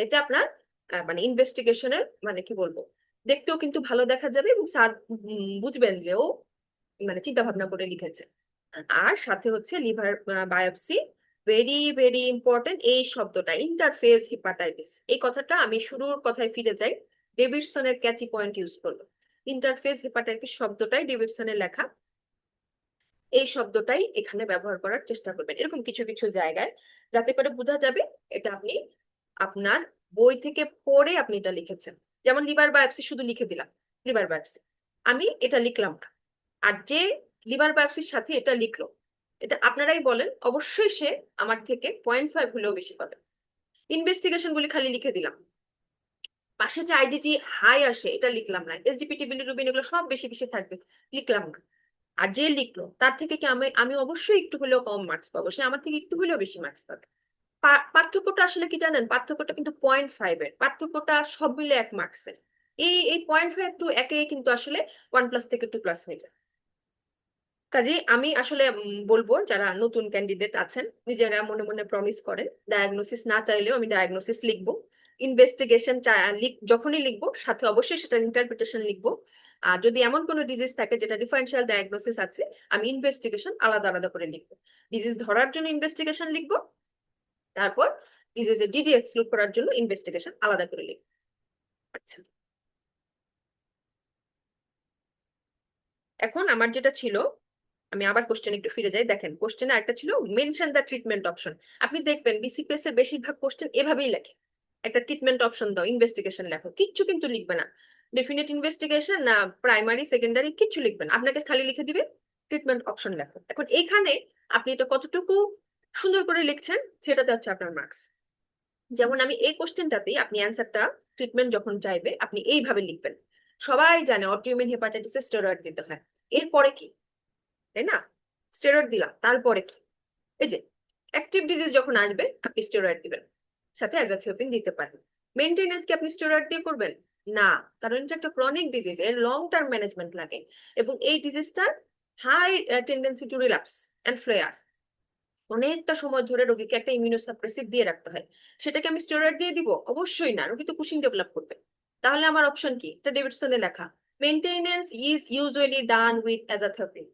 এতে আপনার মানে ইনভেস্টিগেশনের মানে কি বলবো, দেখতেও কিন্তু ভালো দেখা যাবে এবং স্যার বুঝবেন যে ও মানে চিন্তা ভাবনা করে লিখেছে। আর সাথে হচ্ছে liver biopsy, very very important এই শব্দটা, ইন্টারফেস হেপাটাইটিস, এই কথাটা আমি শুরুর কথায় ফিরে যাই, ডেভিডসনের ক্যাচি পয়েন্ট ইউজ করলো। ইন্টারফেস হেপাটাইটিস শব্দটাই ডেভিডসনের লেখা, এই শব্দটাই এখানে ব্যবহার করার চেষ্টা করবেন এরকম কিছু কিছু জায়গায়, যাতে করে বোঝা যাবে এটা আপনি আপনার বই থেকে পড়ে আপনি এটা লিখেছেন। যেমন লিভার বায়োপসি শুধু লিখে দিলাম লিভার বায়োপসি, আমি এটা লিখলাম না। আর যে লিভার বায়োপসির সাথে এটা লিখলো, এটা আপনারাই বলেন, অবশ্যই সে আমার থেকে 0.5 হলেও বেশি পাবে। ইনভেস্টিগেশন গুলি খালি লিখে দিলাম, পাশে যে আইজিটি হাই আসে এটা লিখলাম না, এসজিপিটি, বিলিরুবিন এগুলো সব বেশি বেশি থাকবে, লিখলাম না। আর যে লিখলো তার থেকে কি আমি আমি অবশ্যই একটু হলেও কম মার্কস পাবো, সে আমার থেকে একটু হলেও বেশি মার্কস পাবে। পার্থক্যটা আসলে কি জানেন? পার্থক্যটা কিন্তু 0.5 এর, পার্থক্যটা সব মিলে 1 মার্কসের। এই 0.5 টু 1 কিন্তু আসলে 1+ থেকে 2+ হয়ে যায়। কাজে আমি আসলে বলবো যারা নতুন ক্যান্ডিডেট আছেন, নিজেরা মনে মনে প্রমিস করেন, ডায়াগনোসিস না চাইলেও আমি ডায়াগনোসিস লিখবো, ইনভেস্টিগেশন যখনই লিখবো সাথে অবশ্যই সেটা ইন্টারপ্রিটেশন লিখবো। আর যদি এমন কোনো ডিজিজ থাকে যেটা ডিফারেন্সিয়াল ডায়াগনোসিস আছে, আমি ইনভেস্টিগেশন আলাদা আলাদা করে লিখবো। ডিজিজ ধরার জন্য ইনভেস্টিগেশন লিখবো, তারপর ডিজিজের ডিডি এক্সক্লুড করার জন্য ইনভেস্টিগেশন আলাদা করে লিখবো। আচ্ছা, এখন আমার যেটা ছিল, আমি আবার কোশ্চেন একটু ফিরে যাই। দেখেন কোশ্চেনে আরেকটা ছিল মেনশন দ্য ট্রিটমেন্ট অপশন। আপনি দেখবেন বিসিপিএস এর বেশিরভাগ কোশ্চেন এভাবেই লেখে, একটা ট্রিটমেন্ট অপশন দাও, ইনভেস্টিগেশন লেখো, কিচ্ছু কিন্তু লিখবে না ডেফিনেট ইনভেস্টিগেশন না প্রাইমারি সেকেন্ডারি, কিচ্ছু লিখবে না, আপনাকে খালি লিখে দিবে ট্রিটমেন্ট অপশন লেখো। এখন এইখানে আপনি এটা কতটুকু সুন্দর করে লিখছেন সেটাতে হচ্ছে আপনার মার্কস। যেমন আমি এই কোশ্চেনটাতেই আপনি অ্যান্সারটা, ট্রিটমেন্ট যখন চাইবে আপনি এইভাবে লিখবেন। সবাই জানে অটোইমিউন হেপাটাইটিসে স্টেরয়েড দিতে হয়, এরপরে কি, তাই না? স্টেরয়েড দিলাম, তারপরে কি? এই যে অ্যাক্টিভ ডিজিজ যখন আসবে আপনি স্টেরয়েড দিবেন, সাথে অ্যাজাথিওপিন দিতে পারেন। মেইনটেনেন্স কি আপনি স্টেরয়েড দিয়ে করবেন? না, কারণ এটা একটা ক্রনিক ডিজিজ, এর লং টার্ম ম্যানেজমেন্ট লাগে, এবং এই ডিজিজটার high tendency to relapse and flare, অনেকটা সময় ধরে রোগীকে একটা ইমিউনোসাপ্রেসিভ দিয়ে রাখতে হয়। সেটাকে আমি স্টেরয়েড দিয়ে দিব? অবশ্যই না, রোগী তো কুশিং ডেভেলপ করবে। তাহলে আমার অপশন কি? এটা ডেভিডসনে লেখা, maintenance is usually done with azathioprine.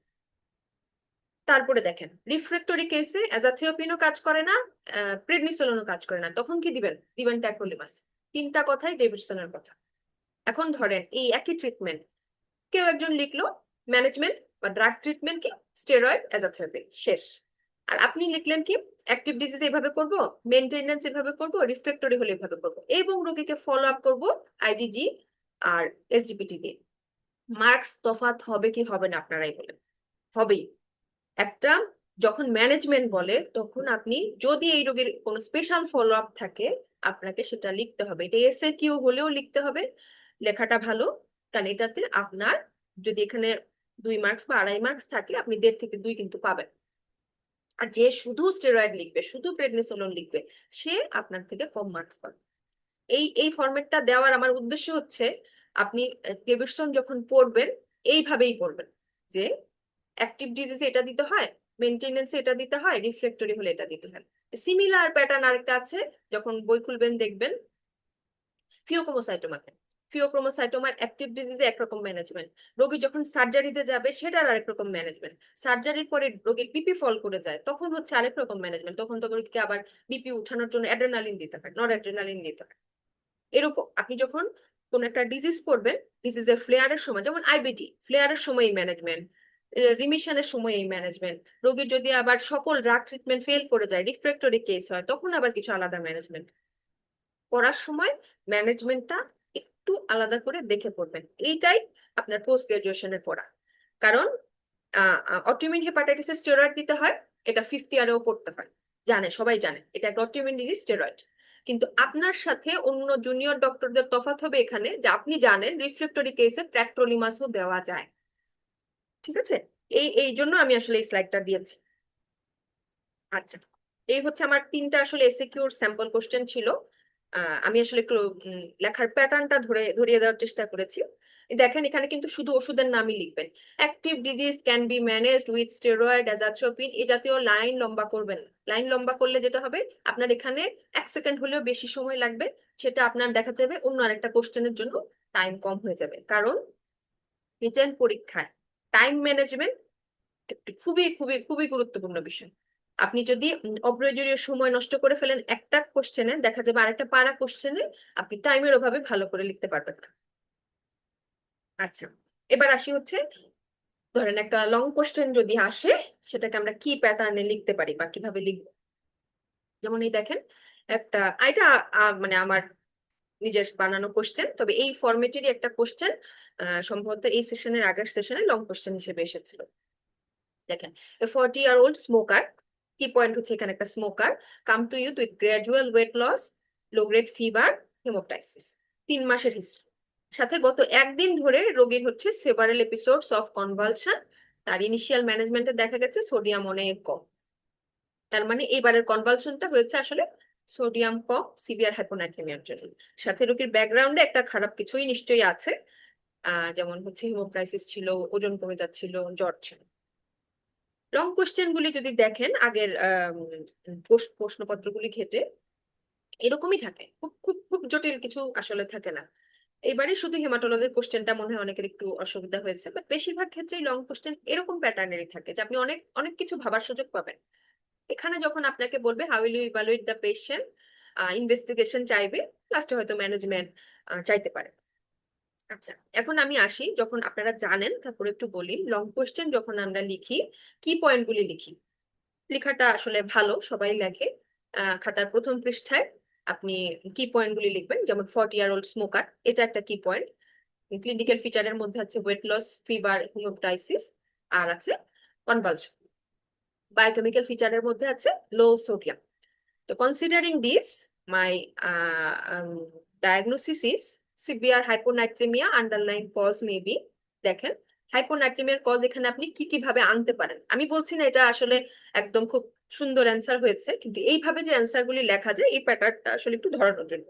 তারপরে দেখেন রিফ্রেক্টরি কেসে অ্যাজাথিওপিনও কাজ করে না, প্রেডনিসোলনও কাজ করে না, তখন কি দিবেন? দিবেন ট্যাক্রোলিমাস। তিনটা কথাই ডেভিডসনের কথা। এখন ধরেন এই একই ট্রিটমেন্ট কেউ একজন লিখলো, ম্যানেজমেন্ট বা ড্রাগ ট্রিটমেন্ট কি? স্টেরয়েড, অ্যাজাথিওপিন, শেষ। আর আপনি লিখলেন কি? অ্যাক্টিভ ডিজিজ এভাবে করব, মেইনটেনেন্স এভাবে করব, রিফ্রেক্টরি হলে এভাবে করব, এবং রোগীকে ফলো আপ করবো আইজিজি আর এসজিপিটি দিয়ে। মার্কস তফাৎ হবে কি হবে না আপনারাই বলেন? হবেই। একটা যখন ম্যানেজমেন্ট বলে তখন আপনি যদি এই রোগীর কোনো স্পেশাল ফলো আপ থাকে আপনাকে সেটা লিখতে হবে, এটা এসএ কিউ হলেও লিখতে হবে, লেখাটা ভালো, কারণ এটাতে আপনার যদি এখানে 2 মার্কস বা 2.5 মার্কস থাকে আপনি 1.5 থেকে 2 কিন্তু পাবেন। আর যে শুধু স্টেরয়েড লিখবে, শুধু প্রেডনিসোলন লিখবে, সে আপনার থেকে কম মার্কস পাবে। এই ফরম্যাটটা দেওয়ার আমার উদ্দেশ্য হচ্ছে আপনি ডেভিডসন যখন পড়বেন এইভাবেই পড়বেন, যে অ্যাক্টিভ ডিজিজে এটা দিতে হয়, মেইনটেনেন্সে এটা দিতে হয়, রিফ্লেক্টরি হলে এটা দিতে হয়। সিমিলার প্যাটার্ন আরেকটা আছে, যখন বই খুলবেন দেখবেন ফিওক্রোমোসাইটোমাতে, ফিওক্রোমোসাইটোমার অ্যাক্টিভ ডিজিজে একরকম ম্যানেজমেন্ট, রোগী যখন সার্জারিতে যাবে সেটার আরেক রকম ম্যানেজমেন্ট, সার্জারির পরে রোগীর বিপি ফল করে যায় তখন হচ্ছে আরেক রকম ম্যানেজমেন্ট, তখন তো রোগীকে আবার বিপি উঠানোর জন্য অ্যাড্রেনালিন দিতে হয়, নর অ্যাড্রেনালিন দিতে হয়। এরকম আপনি যখন কোন একটা ডিজিজ পড়বেন, ডিজিজের ফ্লেয়ারের সময়, যেমন আইবিটি ফ্লেয়ারের সময় ম্যানেজমেন্ট, রিমিশনের সময় এই ম্যানেজমেন্ট, রোগীর যদি আবার সকল ড্রাগ ট্রিটমেন্ট ফেল করে যায়, রিফ্রেক্টরি কেস হয়, তখন আবার কিছু আলাদা ম্যানেজমেন্ট। পড়ার সময় ম্যানেজমেন্টটা একটু আলাদা করে দেখে পড়বেন, এইটাই আপনার পোস্ট গ্রাজুয়েশনের পড়া। কারণ অটোইমিউন হেপাটাইটিসের স্টেরয়েড দিতে হয়, এটা 5th ইয়ারেও পড়তে হয়, জানে, সবাই জানে এটা একটা অটোইমিউন ডিজিজ, স্টেরয়েড। কিন্তু আপনার সাথে অন্য জুনিয়র ডক্টরদের তফাৎ হবে এখানে যে আপনি জানেন রিফ্লেক্টরি কেসে ট্র্যাক্টোলিমাসও দেওয়া যায়। ঠিক আছে, এই জন্য আমি আসলে এই স্লাইডটা দিয়েছি। আচ্ছা, এই হচ্ছে আমার তিনটা আসলে এসিকিউর স্যাম্পল কোশ্চেন ছিল। আমি আসলে একটু লেখার প্যাটার্নটা ধরিয়ে দেওয়ার চেষ্টা করেছি। দেখেন এখানে কিন্তু শুধু ওষুধের নামই লিখবেন। Active disease can be managed with steroid azathioprine, এই জাতীয় লাইন লম্বা করবেন না। লাইন লম্বা করলে যেটা হবে আপনার এখানে 1 সেকেন্ড হলেও বেশি সময় লাগবে, সেটা আপনার দেখা যাবে অন্য আরেকটা কোশ্চেনের জন্য টাইম কম হয়ে যাবে। কারণ রিটেন পরীক্ষায় টাইম ম্যানেজমেন্ট একটি খুবই খুবই খুবই গুরুত্বপূর্ণ বিষয়। আপনি যদি অপ্রয়োজনীয় সময় নষ্ট করে ফেলেন একটা কোশ্চেনে, দেখা যাবে আরেকটা পারা কোশ্চেনে আপনি টাইমের অভাবে ভালো করে লিখতে পারবেন না। আচ্ছা, এবার আসি হচ্ছে ধরেন একটা লং কোশ্চেন যদি আসে, সেটাকে আমরা কি প্যাটার্নে লিখতে পারি বা কিভাবে লিখবো। যেমন এই দেখেন একটা, এটা মানে আমার নিজের বানানো কোশ্চেন, তবে এই ফরম্যাটেরই একটা কোশ্চেন সম্ভবত এই সেশনের আগের সেশনে লং কোশ্চেন হিসেবে এসেছিল। দেখেন, a 40-year-old smoker, কি পয়েন্ট হচ্ছে এখানে একটা smoker, come to you with gradual weight loss, low grade fever, haemoptysis, 3 মাসের হিস্ট্রি সাথে গত একদিন ধরে রোগীর হচ্ছে সেভারাল এপিসোডস অফ কনভালশন, তার ইনিশিয়াল ম্যানেজমেন্টে দেখা গেছে সোডিয়াম অনেক কম। তার মানে এবারের কনভালশনটা হয়েছে আসলে সোডিয়াম কম সিভিয়ার হাইপোনাট্রেমিয়ার জন্য। সাথে রোগীর ব্যাকগ্রাউন্ডে একটা খারাপ কিছুই নিশ্চয়ই আছে, যেমন হচ্ছে হিমোপ্টাইসিস ছিল, ওজন কমে যাচ্ছিল, জ্বর ছিল। লং কোশ্চেন গুলি যদি দেখেন আগের প্রশ্নপত্রগুলি ঘেটে এরকমই থাকে, খুব খুব খুব জটিল কিছু আসলে থাকে না। এবারে শুধু হেমাটোলজির কোশ্চেনটা মনে হয় অনেকের একটু অসুবিধা হয়েছে, বাট বেশিরভাগ ক্ষেত্রেই লং কোশ্চেন এরকম প্যাটার্নেরই থাকে যে আপনি অনেক অনেক কিছু ভাবার সুযোগ পাবেন। এখানে যখন আপনাকে বলবে how will you evaluate the patient, investigation চাইবে, লাস্টে হয়তো ম্যানেজমেন্ট চাইতে পারে। আচ্ছা, এখন আমি আসি, যখন আপনারা জানেন তারপরে একটু বলি লং কোশ্চেন যখন আমরা লিখি কি পয়েন্টগুলি লিখি। লেখাটা আসলে ভালো, সবাই লেখে। খাতার প্রথম পৃষ্ঠায় আপনি কি পয়েন্ট গুলি লিখবেন, যেমন 40-year-old স্মোকার, এটা একটা কি পয়েন্ট। ক্লিনিক্যাল ফিচারের মধ্যে আছে ওয়েট লস, ফিভার, হিমোপ্টাইসিস, আর আছে কনভালশন। বায়োকেমিক্যাল ফিচারের মধ্যে আছে লো সোডিয়াম। তো considering this, my diagnosis is severe hyponatraemia, underlying cause may be. দেখেন হাইপোনাইট্রেমিয়ার কজ এখানে আপনি কি কিভাবে আনতে পারেন। আমি বলছি না এটা আসলে একদম খুব সুন্দর অ্যান্সার হয়েছে, কিন্তু এইভাবে যে অ্যান্সার গুলি লেখা যায় এই প্যাটার্নটা আসলে একটু ধরানোর জন্য।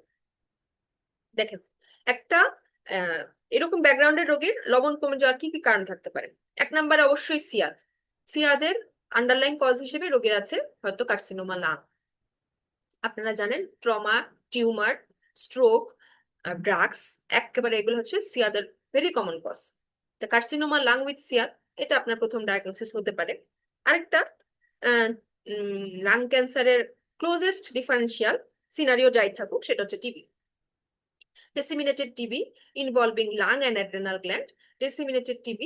দেখেন একটা আহ, এরকম ব্যাকগ্রাউন্ডের রোগীর লবণ কমে যাওয়ার কি কি কারণ থাকতে পারে। 1 নম্বরে অবশ্যই সিয়াদ। সিয়াদের আন্ডারলাইন কজ হিসেবে রোগীর আছে হয়তো কার্সিনোমা লাং। আপনারা জানেন ট্রমা, টিউমার, স্ট্রোক, ড্রাগস, একেবারে এগুলো হচ্ছে সিয়াদের very common cause. Carcinoma lung with SIADH, এটা আপনার প্রথম ডায়াগনোসিস হতে পারে। আরেকটা লাং ক্যান্সারের ক্লোজেস্ট ডিফারেন্সিয়াল সিনারিও যাই থাকুক, সেটা হচ্ছে TB. disseminated TB involving lung and adrenal gland, disseminated TB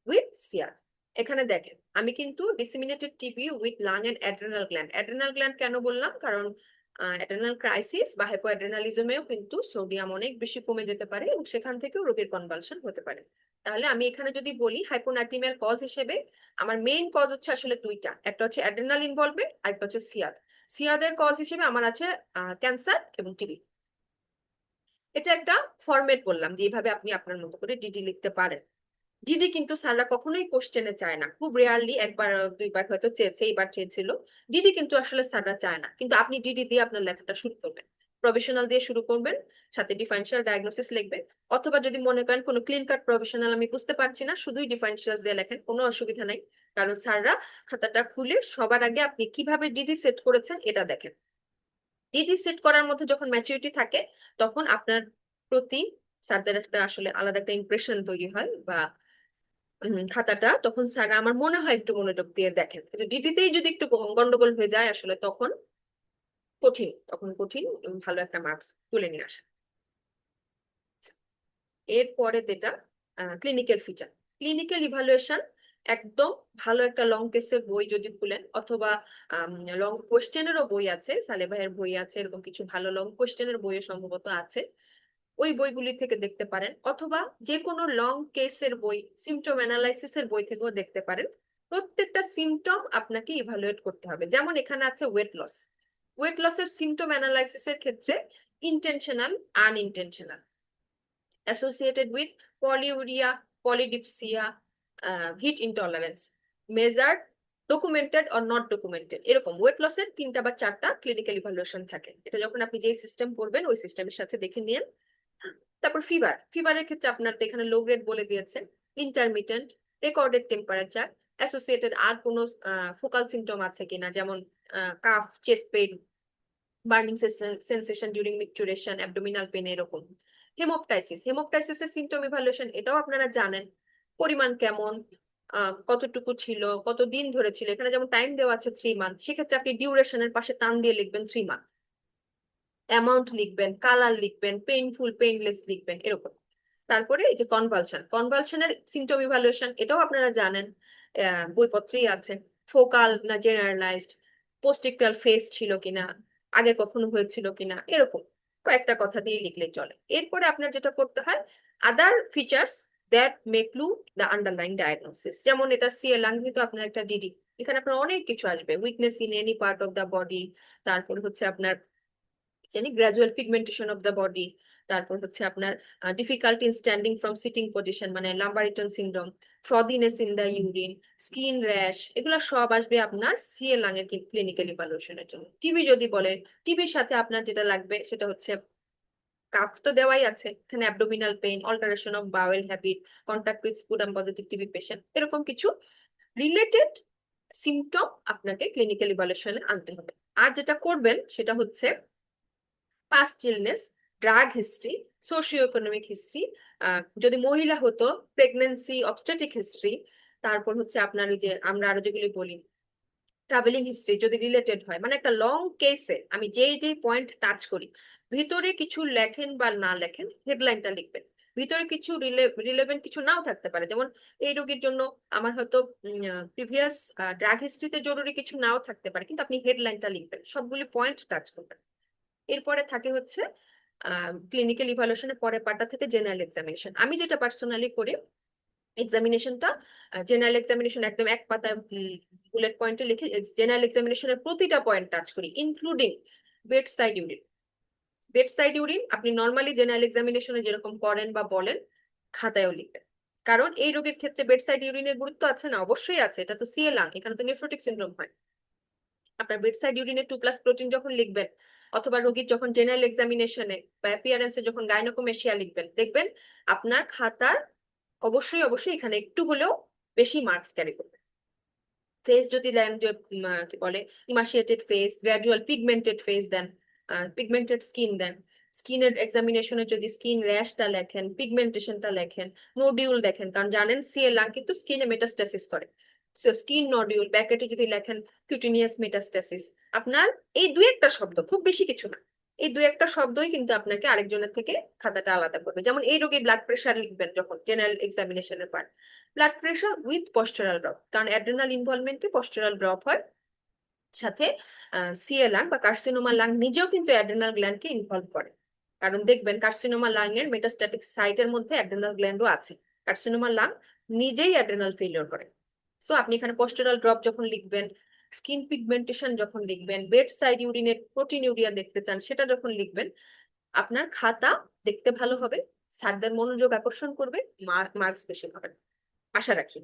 with Siyad. এখানে দেখেন আমি কিন্তু disseminated TB with lung and adrenal gland, adrenal gland কেন বললাম, কারণ অ্যাড্রেনাল ক্রাইসিস বা হাইপোঅ্যাড্রেনালিজমেও কিন্তু সোডিয়াম অনেক বেশি কমে যেতে পারে এবং সেখান থেকেও রোগীর কনভালশন হতে পারে। তাহলে আমি এখানে যদি বলি হাইপোনাট্রিমিয়ার কজ হিসেবে আমার মেইন কজ হচ্ছে আসলে দুইটা, একটা হচ্ছে অ্যাড্রেনাল ইনভলভমেন্ট আর একটা হচ্ছে সিয়াদ। সিয়াদের কজ হিসেবে আমার আছে ক্যান্সার এবং টিবি। এটা একটা ফরম্যাট বললাম যে এইভাবে আপনি আপনার মতো করে ডিডি লিখতে পারেন। ডিডি কিন্তু স্যাররা কখনোই কোশ্চেনে চায় না, খুব রেয়ারলি একবার দুইবার হয়তো চেয়েছে, এইবার চেয়েছিল। ডিডি কিন্তু আসলে স্যাররা চায় না, কিন্তু আপনি ডিডি দিয়ে আপনার লেখাটা শুরু করবেন, প্রফেশনাল দিয়ে শুরু করবেন, সাথে ডিফারেন্সিয়াল ডায়াগনোসিস লিখবেন। অথবা যদি মনে করেন কোনো ক্লিন কাট প্রফেশনাল আমি বুঝতে পারছি না, শুধুই ডিফারেন্সিয়াল দিয়ে লেখেন, কোনো অসুবিধা নাই। কারণ স্যাররা খাতাটা খুলে সবার আগে আপনি কিভাবে ডিডি সেট করেছেন এটা দেখেন। ডিডি সেট করার মধ্যে যখন ম্যাচুরিটি থাকে তখন আপনার প্রতি স্যারদের একটা আসলে আলাদা একটা ইমপ্রেশন তৈরি হয়, বা খাতাটা তখন স্যার আমার মনে হয় একটু মনোযোগ দিয়ে দেখেন। কিন্তু ডিডিতেই যদি একটু গন্ডগোল হয়ে যায় আসলে তখন কঠিন ভালো একটা মার্কস তুলে নিয়ে আসা। এরপরে যেটা ক্লিনিক্যাল ফিচার, ক্লিনিক্যাল ইভালুয়েশন, একদম ভালো একটা লং কেসের বই যদি খুলেন, অথবা লং কোয়েশ্চেনেরও বই আছে, সালে ভাইয়ের বই আছে, এরকম কিছু ভালো লং কোয়েশ্চেনের বইও সম্ভবত আছে, ওই বইগুলি থেকে দেখতে পারেন। অথবা যে কোনো লং কেসের বই, সিমটম অ্যানালাইসিসের বই থেকেও দেখতে পারেন। প্রত্যেকটা সিমটম আপনাকে ইভালুয়েট করতে হবে। যেমন এখানে আছে ওয়েট লস, ওয়েট লসের সিমটম অ্যানালাইসিসের ক্ষেত্রে intentional, unintentional, associated with polyuria, polydipsia, heat intolerance, measured, documented or not documented, এরকম ওয়েট লসের 3টা বা 4টা ক্লিনিক্যাল ইভালুয়েশন থাকে। এটা যখন আপনি যেই সিস্টেম পড়বেন ওই সিস্টেমের সাথে দেখে নিন। তারপর ফিভারের ক্ষেত্রে আপনার তো এখানে লো গ্রেড বলে দিয়েছে, ইন্টারমিটেন্ট, রেকর্ডেড টেম্পারেচার, অ্যাসোসিয়েটেড আর কোনো ফোকাল সিমটম আছে কিনা, যেমন cough, chest pain, burning sensation during micturition, abdominal pain, এরকম। হেমোপটাইসিসের সিমটম ইভালুয়েশন এটাও আপনারা জানেন, পরিমাণ কেমন, কতটুকু ছিল, কতদিন ধরে ছিল। এখানে যেমন টাইম দেওয়া আছে 3 মান্থ, সেক্ষেত্রে আপনি ডিউরেশনের পাশে টান দিয়ে লিখবেন 3 মান্থ। অ্যামাউন্ট লিখবেন, কালার লিখবেন, পেইনফুল, পেইনলেস লিখবেন, এরকম। তারপরে এই যে কনভালশনের সিমটম ইভালুয়েশন এটাও আপনারা জানেন, বইপত্রেই আছে। ফোকাল না জেনারেলাইজড, পোস্টিকটাল ফেস ছিল কিনা, আগে কখনো হয়েছিল কিনা, এরকম কয়েকটা কথা দিয়ে লিখলে চলে। এরপরে আপনার যেটা করতে হয়, other features that may clue the underlying diagnosis, যেমন এটা সিএ লাং, কিন্তু আপনার একটা ডিডি, এখানে আপনার অনেক কিছু আসবে, weakness in any part of the body, তারপর হচ্ছে আপনার জানি gradual pigmentation of the body, তারপর হচ্ছে আপনার difficulty in standing from sitting position মানে Lambert Eaton syndrome, frothiness in the urine, skin rash, এগুলো সব আসবে আপনার সিএ লাং এর ক্লিনিক্যাল ইভালুয়েশনের জন্য। টিবি যদি বলেন, টিবির সাথে আপনার যেটা লাগবে সেটা হচ্ছে কাফ তো দেওয়াই আছে, এখানে abdominal pain, alteration of bowel habit, contact with sputum positive TB patient, এরকম কিছু রিলেটেড সিমটম আপনাকে ক্লিনিক্যাল ইভালুয়েশনে আনতে হবে। আর যেটা করবেন সেটা হচ্ছে past illness, drug history, socio economic history, যদি মহিলা হতো প্রেগনেন্সি, অবস্টেট্রিক হিস্ট্রি, তারপর হচ্ছে আপনার ওই যে আমরা আরো যেগুলি বলি ট্রাভেলিং হিস্ট্রি যদি রিলেটেড হয়, মানে একটা লং কেসে আমি যেই যেই পয়েন্ট টাচ করি, ভিতরে কিছু লেখেন বা না লেখেন, হেডলাইনটা লিখবেন। ভিতরে কিছু রিলেভেন্ট কিছু নাও থাকতে পারে, যেমন এই রোগীর জন্য আমার হয়তো প্রিভিয়াস ড্রাগ হিস্ট্রিতে জরুরি কিছু নাও থাকতে পারে, কিন্তু আপনি হেডলাইনটা লিখবেন, সবগুলি পয়েন্ট টাচ করবেন। এরপরে থাকে হচ্ছে ক্লিনিক্যাল ইভালুয়েশনের পরে পার্টটা থেকে জেনারেল এক্সামিনেশন। আমি যেটা পার্সোনালি করি, এক্সামিনেশনটা জেনারেল এক্সামিনেশন একদম এক পাতায় বুলেট পয়েন্টে লিখে জেনারেল এক্সামিনেশনের প্রতিটা পয়েন্ট টাচ করি, including bed side urine. Bed side urine আপনি নর্মালি জেনারেল এক্সামিনেশনে যেরকম করেন বা বলেন, খাতায়ও লিখবেন, কারণ এই রোগীর ক্ষেত্রে বেড সাইড ইউরিনের গুরুত্ব আছে না, অবশ্যই আছে, এটা তো সিএ লাং, এখানে তো নেফ্রোটিক সিনড্রোম হয়। আপনার বেডসাইড ইউরিনে 2+ প্রোটিন যখন লিখবেন, অথবা রোগীর যখন জেনারেল এক্সামিনেশনে বা অ্যাপিয়ারেন্সে যখন গাইনোকোমেশিয়া লিখবেন, দেখবেন আপনার খাতার অবশ্যই অবশ্যই এখানে একটু হলেও বেশি মার্কস ক্যারি করবে। ফেস যদি দেন, যে কি বলে ইমাশিয়েটেড ফেস, গ্র্যাজুয়াল পিগমেন্টেড ফেস দেন, পিগমেন্টেড স্কিন দেন, স্কিনের এক্সামিনেশনে যদি স্কিন র্যাশটা লেখেন, পিগমেন্টেশনটা লেখেন, নোডিউল দেখেন, কারণ জানেন সিএ লাং কিন্তু স্কিনে মেটাস্টাসিস করে, সো স্কিন নোডিউল ব্যাকেটে যদি লেখেন কিউটিনিয়াস মেটাস্টাসিস, আপনার এই দুই একটা শব্দ, খুব বেশি কিছু না, এই দুই একটা শব্দই কিন্তু আপনাকে আরেকজনের থেকে খাতাটা আলাদা করবে। যেমন এই রোগীর ব্লাড প্রেশার লিখবেন যখন জেনারেল এক্সামিনেশনের part, blood pressure with postural drop, কারণ অ্যাড্রেনাল ইনভলভমেন্টে পস্টারাল ড্রপ হয়, সাথে সিএ লাং বা কার্সিনোমা লাং নিজেও কিন্তু অ্যাড্রেনাল গ্ল্যান্ডকে ইনভলভ করে, কারণ দেখবেন কার্সিনোমা লাং এর মেটাস্ট্যাটিক সাইটের মধ্যে অ্যাড্রেনাল গ্ল্যান্ডও আছে, কার্সিনোমা লাং নিজেই অ্যাড্রেনাল ফেলিওর করে। সো আপনি এখানে পস্টারাল ড্রপ যখন লিখবেন, স্কিন পিগমেন্টেশন যখন লিখবেন, বেড সাইড ইউরিনের প্রোটিন ইউরিয়া দেখতে চান সেটা যখন লিখবেন, আপনার খাতা দেখতে ভালো হবে, স্যারদের মনোযোগ আকর্ষণ করবে, মার্কস বেশি পাবেন আশা রাখি।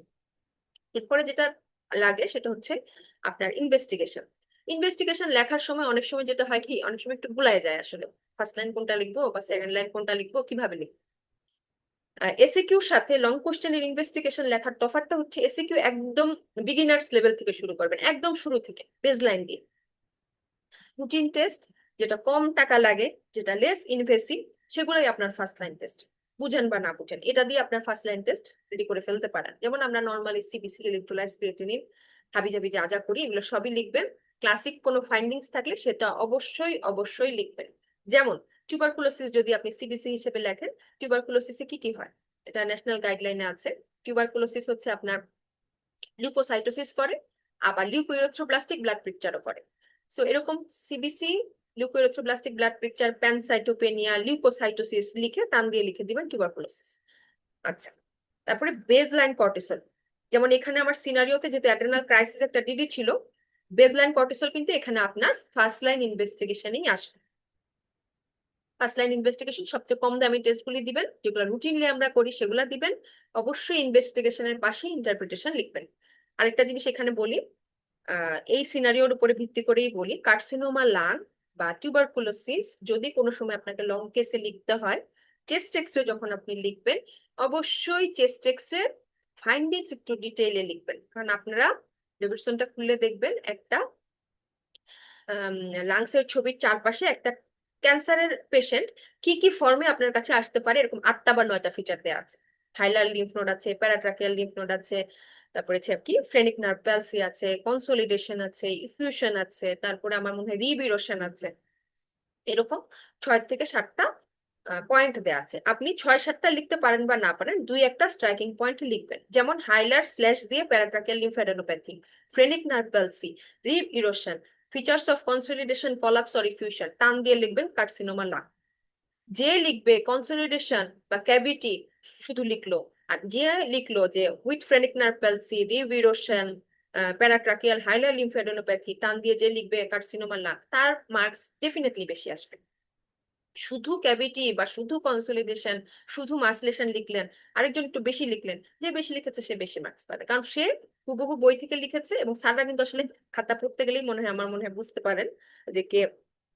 এরপরে যেটা লাগে সেটা হচ্ছে আপনার ইনভেস্টিগেশন লেখার সময় অনেক সময় যেটা হয় কি, অনেক সময় একটু ভুলাই যায় আসলে ফার্স্ট লাইন কোনটা লিখবো বা সেকেন্ড লাইন কোনটা লিখবো, কিভাবে লিখবো। এসএকিউর সাথে লং কোশ্চেনের ইনভেস্টিগেশন লেখার তফাৎটা হচ্ছে, এসএকিউ একদম বিগিনার্স লেভেল থেকে শুরু করবেন, একদম শুরু থেকে বেসলাইন দিয়ে। রুটিন টেস্ট যেটা কম টাকা লাগে, যেটা লেস ইনভেসিভ, সেগুলোই আপনার ফার্স্ট লাইন টেস্ট, বুঝেন বা না বুঝেন এটা দিয়ে আপনার ফার্স্ট লাইন টেস্ট রেডি করে ফেলতে পারেন। যেমন আমরা নর্মালি সিবিসি, ইলেকট্রোলাইটস, ক্রিয়েটিনিন, হাবিজাবি যা যা করি এগুলো সবই লিখবেন। ক্লাসিক কোনো ফাইন্ডিংস থাকলে সেটা অবশ্যই অবশ্যই লিখবেন। যেমন টিউবারকুলোসিস যদি আপনি সিবিসি হিসেবে লেখেন, টিউবারকুলোসিসে কি কি হয় এটা ন্যাশনাল গাইডলাইনে আছে। টিউবারকুলোসিস হচ্ছে আপনার লিউকোসাইটোসিস করে, আবার লিউকোইরিথ্রোব্লাস্টিক ব্লাড পিকচারও করে। সো এরকম CBC, leukoerythroblastic blood picture, pancytopenia, leukocytosis লিখে টান দিয়ে লিখে দিবেন টিউবারকুলোসিস। আচ্ছা, তারপরে বেসলাইন কর্টিসল, যেমন এখানে আমার সিনারিওতে যেহেতু অ্যাড্রেনাল ক্রাইসিস একটা ডিডি ছিল, বেসলাইন কর্টিসল কিন্তু এখানে আপনার ফার্স্ট লাইন ইনভেস্টিগেশনেই আসবে। ফার্স্ট লাইন ইনভেস্টিগেশন সবচেয়ে কম দামি টেস্টগুলি দিবেন, যেগুলো রুটিনলি আমরা করি সেগুলো দিবেন। অবশ্যই ইনভেস্টিগেশনের পাশে ইন্টারপ্রিটেশন লিখবেন। আরেকটা জিনিস এখানে বলি, এই সিনারিওর উপরে ভিত্তি করেই বলি, কার্সিনোমা লাং বা টিউবারকুলোসিস যদি কোনো সময় আপনাকে লং কেসে লিখতে হয়, চেস্ট এক্সরে যখন আপনি লিখবেন, অবশ্যই চেস্ট এক্সরে ফাইন্ডিংস একটু ডিটেইলে লিখবেন। কারণ আপনারা ডেভিডসনটা খুলে দেখবেন একটা লাংসের ছবির চারপাশে একটা ক্যান্সারের পেশেন্ট কি কি ফর্মে আপনার কাছে আসতে পারে এরকম 8টা বা 9টা ফিচার দেওয়া আছে। হাইলার লিম্ফ নোড আছে, প্যারাট্রাকিয়াল লিম্ফ নোড আছে, তারপরে হচ্ছে কি ফ্রেনিক নার্ভ প্যালসি আছে, কনসোলিডেশন আছে, ইফিউশন আছে, তারপরে আমার মনে হয় রিবিরোশন আছে। এরকম 6 থেকে 7টা পয়েন্ট দেওয়া আছে। আপনি 6-7টা লিখতে পারেন বা না পারেন, 2-1টা স্ট্রাইকিং পয়েন্ট লিখবেন। যেমন হাইলার স্ল্যাশ দিয়ে paratracheal lymphadenopathy, phrenic nerve palsy, rib erosion, features of consolidation, collapse or effusion টান দিয়ে লিখবেন কার্সিনোমা লাং। যে লিখবে কনসলিডেশন বা ক্যাভিটি শুধু লিখলো, আর যে লিখলো যে with phrenic nerve palsy, rib erosion, paratracheal hilar lymphadenopathy টান দিয়ে যে লিখবে কার্সিনোমা লাং, তার মার্কস ডেফিনেটলি বেশি আসবে। শুধু ক্যাভিটি বা শুধু কনসলিডেশন, শুধু মাসলেশন লিখলেন, আরেকজন একটু বেশি লিখলেন, যে বেশি লিখেছে সে বেশি মার্কস পাবে, কারণ সে হুবহু বই থেকে লিখেছে। এবং স্যাররা কিন্তু আসলে খাতা পড়তে গেলেই মনে হয়, আমার মনে হয় বুঝতে পারেন যে কে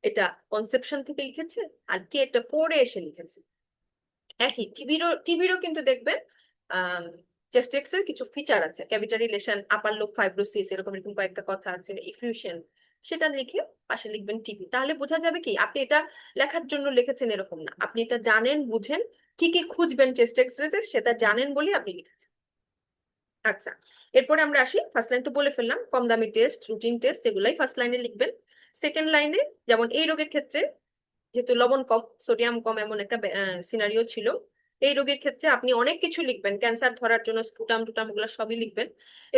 এটা কনসেপশন থেকে লিখেছে আর কে এটা পড়ে এসে লিখেছে। একই টিভিরও কিন্তু দেখবেন চেস্ট এক্স এর কিছু ফিচার আছে, ক্যাভিটারি লেশন, আপার লোব ফাইব্রোসিস, এরকম এরকম কয়েকটা কথা আছে, ইফিউশন, সেটা লিখে পাশে লিখবেন টিভি। তাহলে বোঝা যাবে কি আপনি এটা লেখার জন্য লিখেছেন এরকম না, আপনি এটা জানেন, বুঝেন, কি কি খুঁজবেন চেস্ট এক্স রেতে সেটা জানেন বলে আপনি লিখেছেন। আচ্ছা, এরপরে আমরা আসি, ফার্স্ট লাইন তো বলে ফেললাম, কম দামি টেস্ট, রুটিন টেস্ট, এগুলাই ফার্স্ট লাইনে লিখবেন। সেকেন্ড লাইনে যেমন এই রোগের ক্ষেত্রে যেহেতু লবণ কম, সোডিয়াম কম, এমন একটা সিনারিও ছিল, এই রোগের ক্ষেত্রে আপনি অনেক কিছু লিখবেন, ক্যান্সার ধরার জন্য স্পুটাম টুটাম এগুলো সবই লিখবেন।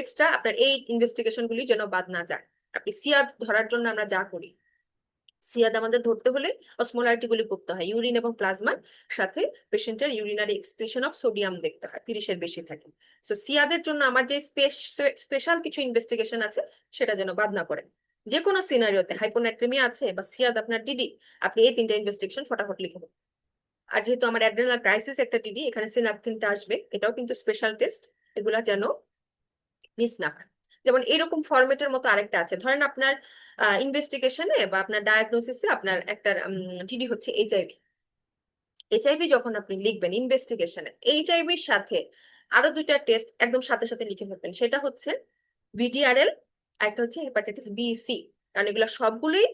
এক্সট্রা আপনার এই ইনভেস্টিগেশন গুলি যেন বাদ না যায়। আপনি সিয়াদ ধরার জন্য আমরা যা করি, সিয়াদ আমাদের ধরতে হলে অসমোলারিটি গুলি করতে হয়, ইউরিন এবং প্লাজমার সাথে পেশেন্টের ইউরিনারি এক্সক্রিশন অফ সোডিয়াম দেখতে হয়, 30-এর বেশি থাকে। সো সিয়াদের জন্য আমার যে স্পেশাল কিছু ইনভেস্টিগেশন আছে সেটা যেন বাদ না পড়ে। যে কোনো সিনারিওতে হাইপোনাট্রিমিয়া আছে বা সিয়াদ আপনার ডিডি, আপনি এই 3টা ইনভেস্টিগেশন ফটাফট লিখে দেবেন। আর যেহেতু আমার অ্যাড্রেনাল ক্রাইসিস একটা ডিডি, এখানে সিনাপথিনটা আসবে, এটাও কিন্তু স্পেশাল টেস্ট, এগুলা যেন মিস না হয়। যেমন এরকম ফরম্যাটের মতো আরেকটা আছে, ধরেন আপনার ইনভেস্টিগেশনে বা আপনার ডায়াগনোসিসে আপনার একটা ডিডি হচ্ছে এইচআইভি। এইচআইভি যখন আপনি লিখবেন ইনভেস্টিগেশনে, এইচআইভির সাথে আরো 2টা টেস্ট একদম সাথে সাথে লিখে ফেলবেন, সেটা হচ্ছে ভিডিআরএল, একটা হচ্ছে হেপাটাইটিস বি সি। কারণ এগুলো সবগুলোই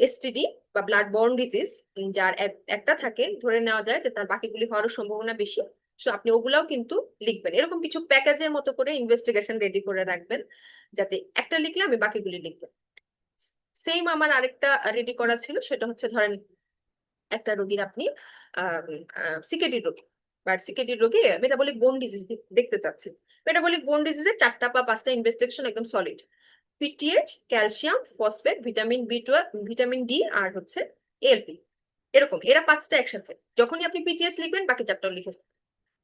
এসটিডি বা ব্লাড বর্ন ডিজিজ, যার একটা থাকে ধরে নেওয়া যায় যে তার বাকিগুলি হওয়ার সম্ভাবনা বেশি। সো আপনি ওগুলাও কিন্তু লিখবেন, এরকম কিছু প্যাকেজের মতো করে ইনভেস্টিগেশন রেডি করে রাখবেন, যাতে একটা লিখলে আমি বাকিগুলি লিখবো। সেম আমার আরেকটা রেডি করা ছিল, সেটা হচ্ছে ধরেন একটা রোগীর আপনি সিকেডি রোগী বা সিকেডি রোগী মেটাবলিক বোন ডিজিজ দেখতে চাচ্ছেন। মেটাবলিক বোন ডিজিজের 4টা বা 5টা ইনভেস্টিগেশন একদম solid, PTH, calcium, phosphate, vitamin বি12, ভিটামিন ডি, আর হচ্ছে এলপি, এরকম এরা 5টা একসাথে। যখনই আপনি পিটিএস লিখবেন বাকি 4টাও লিখে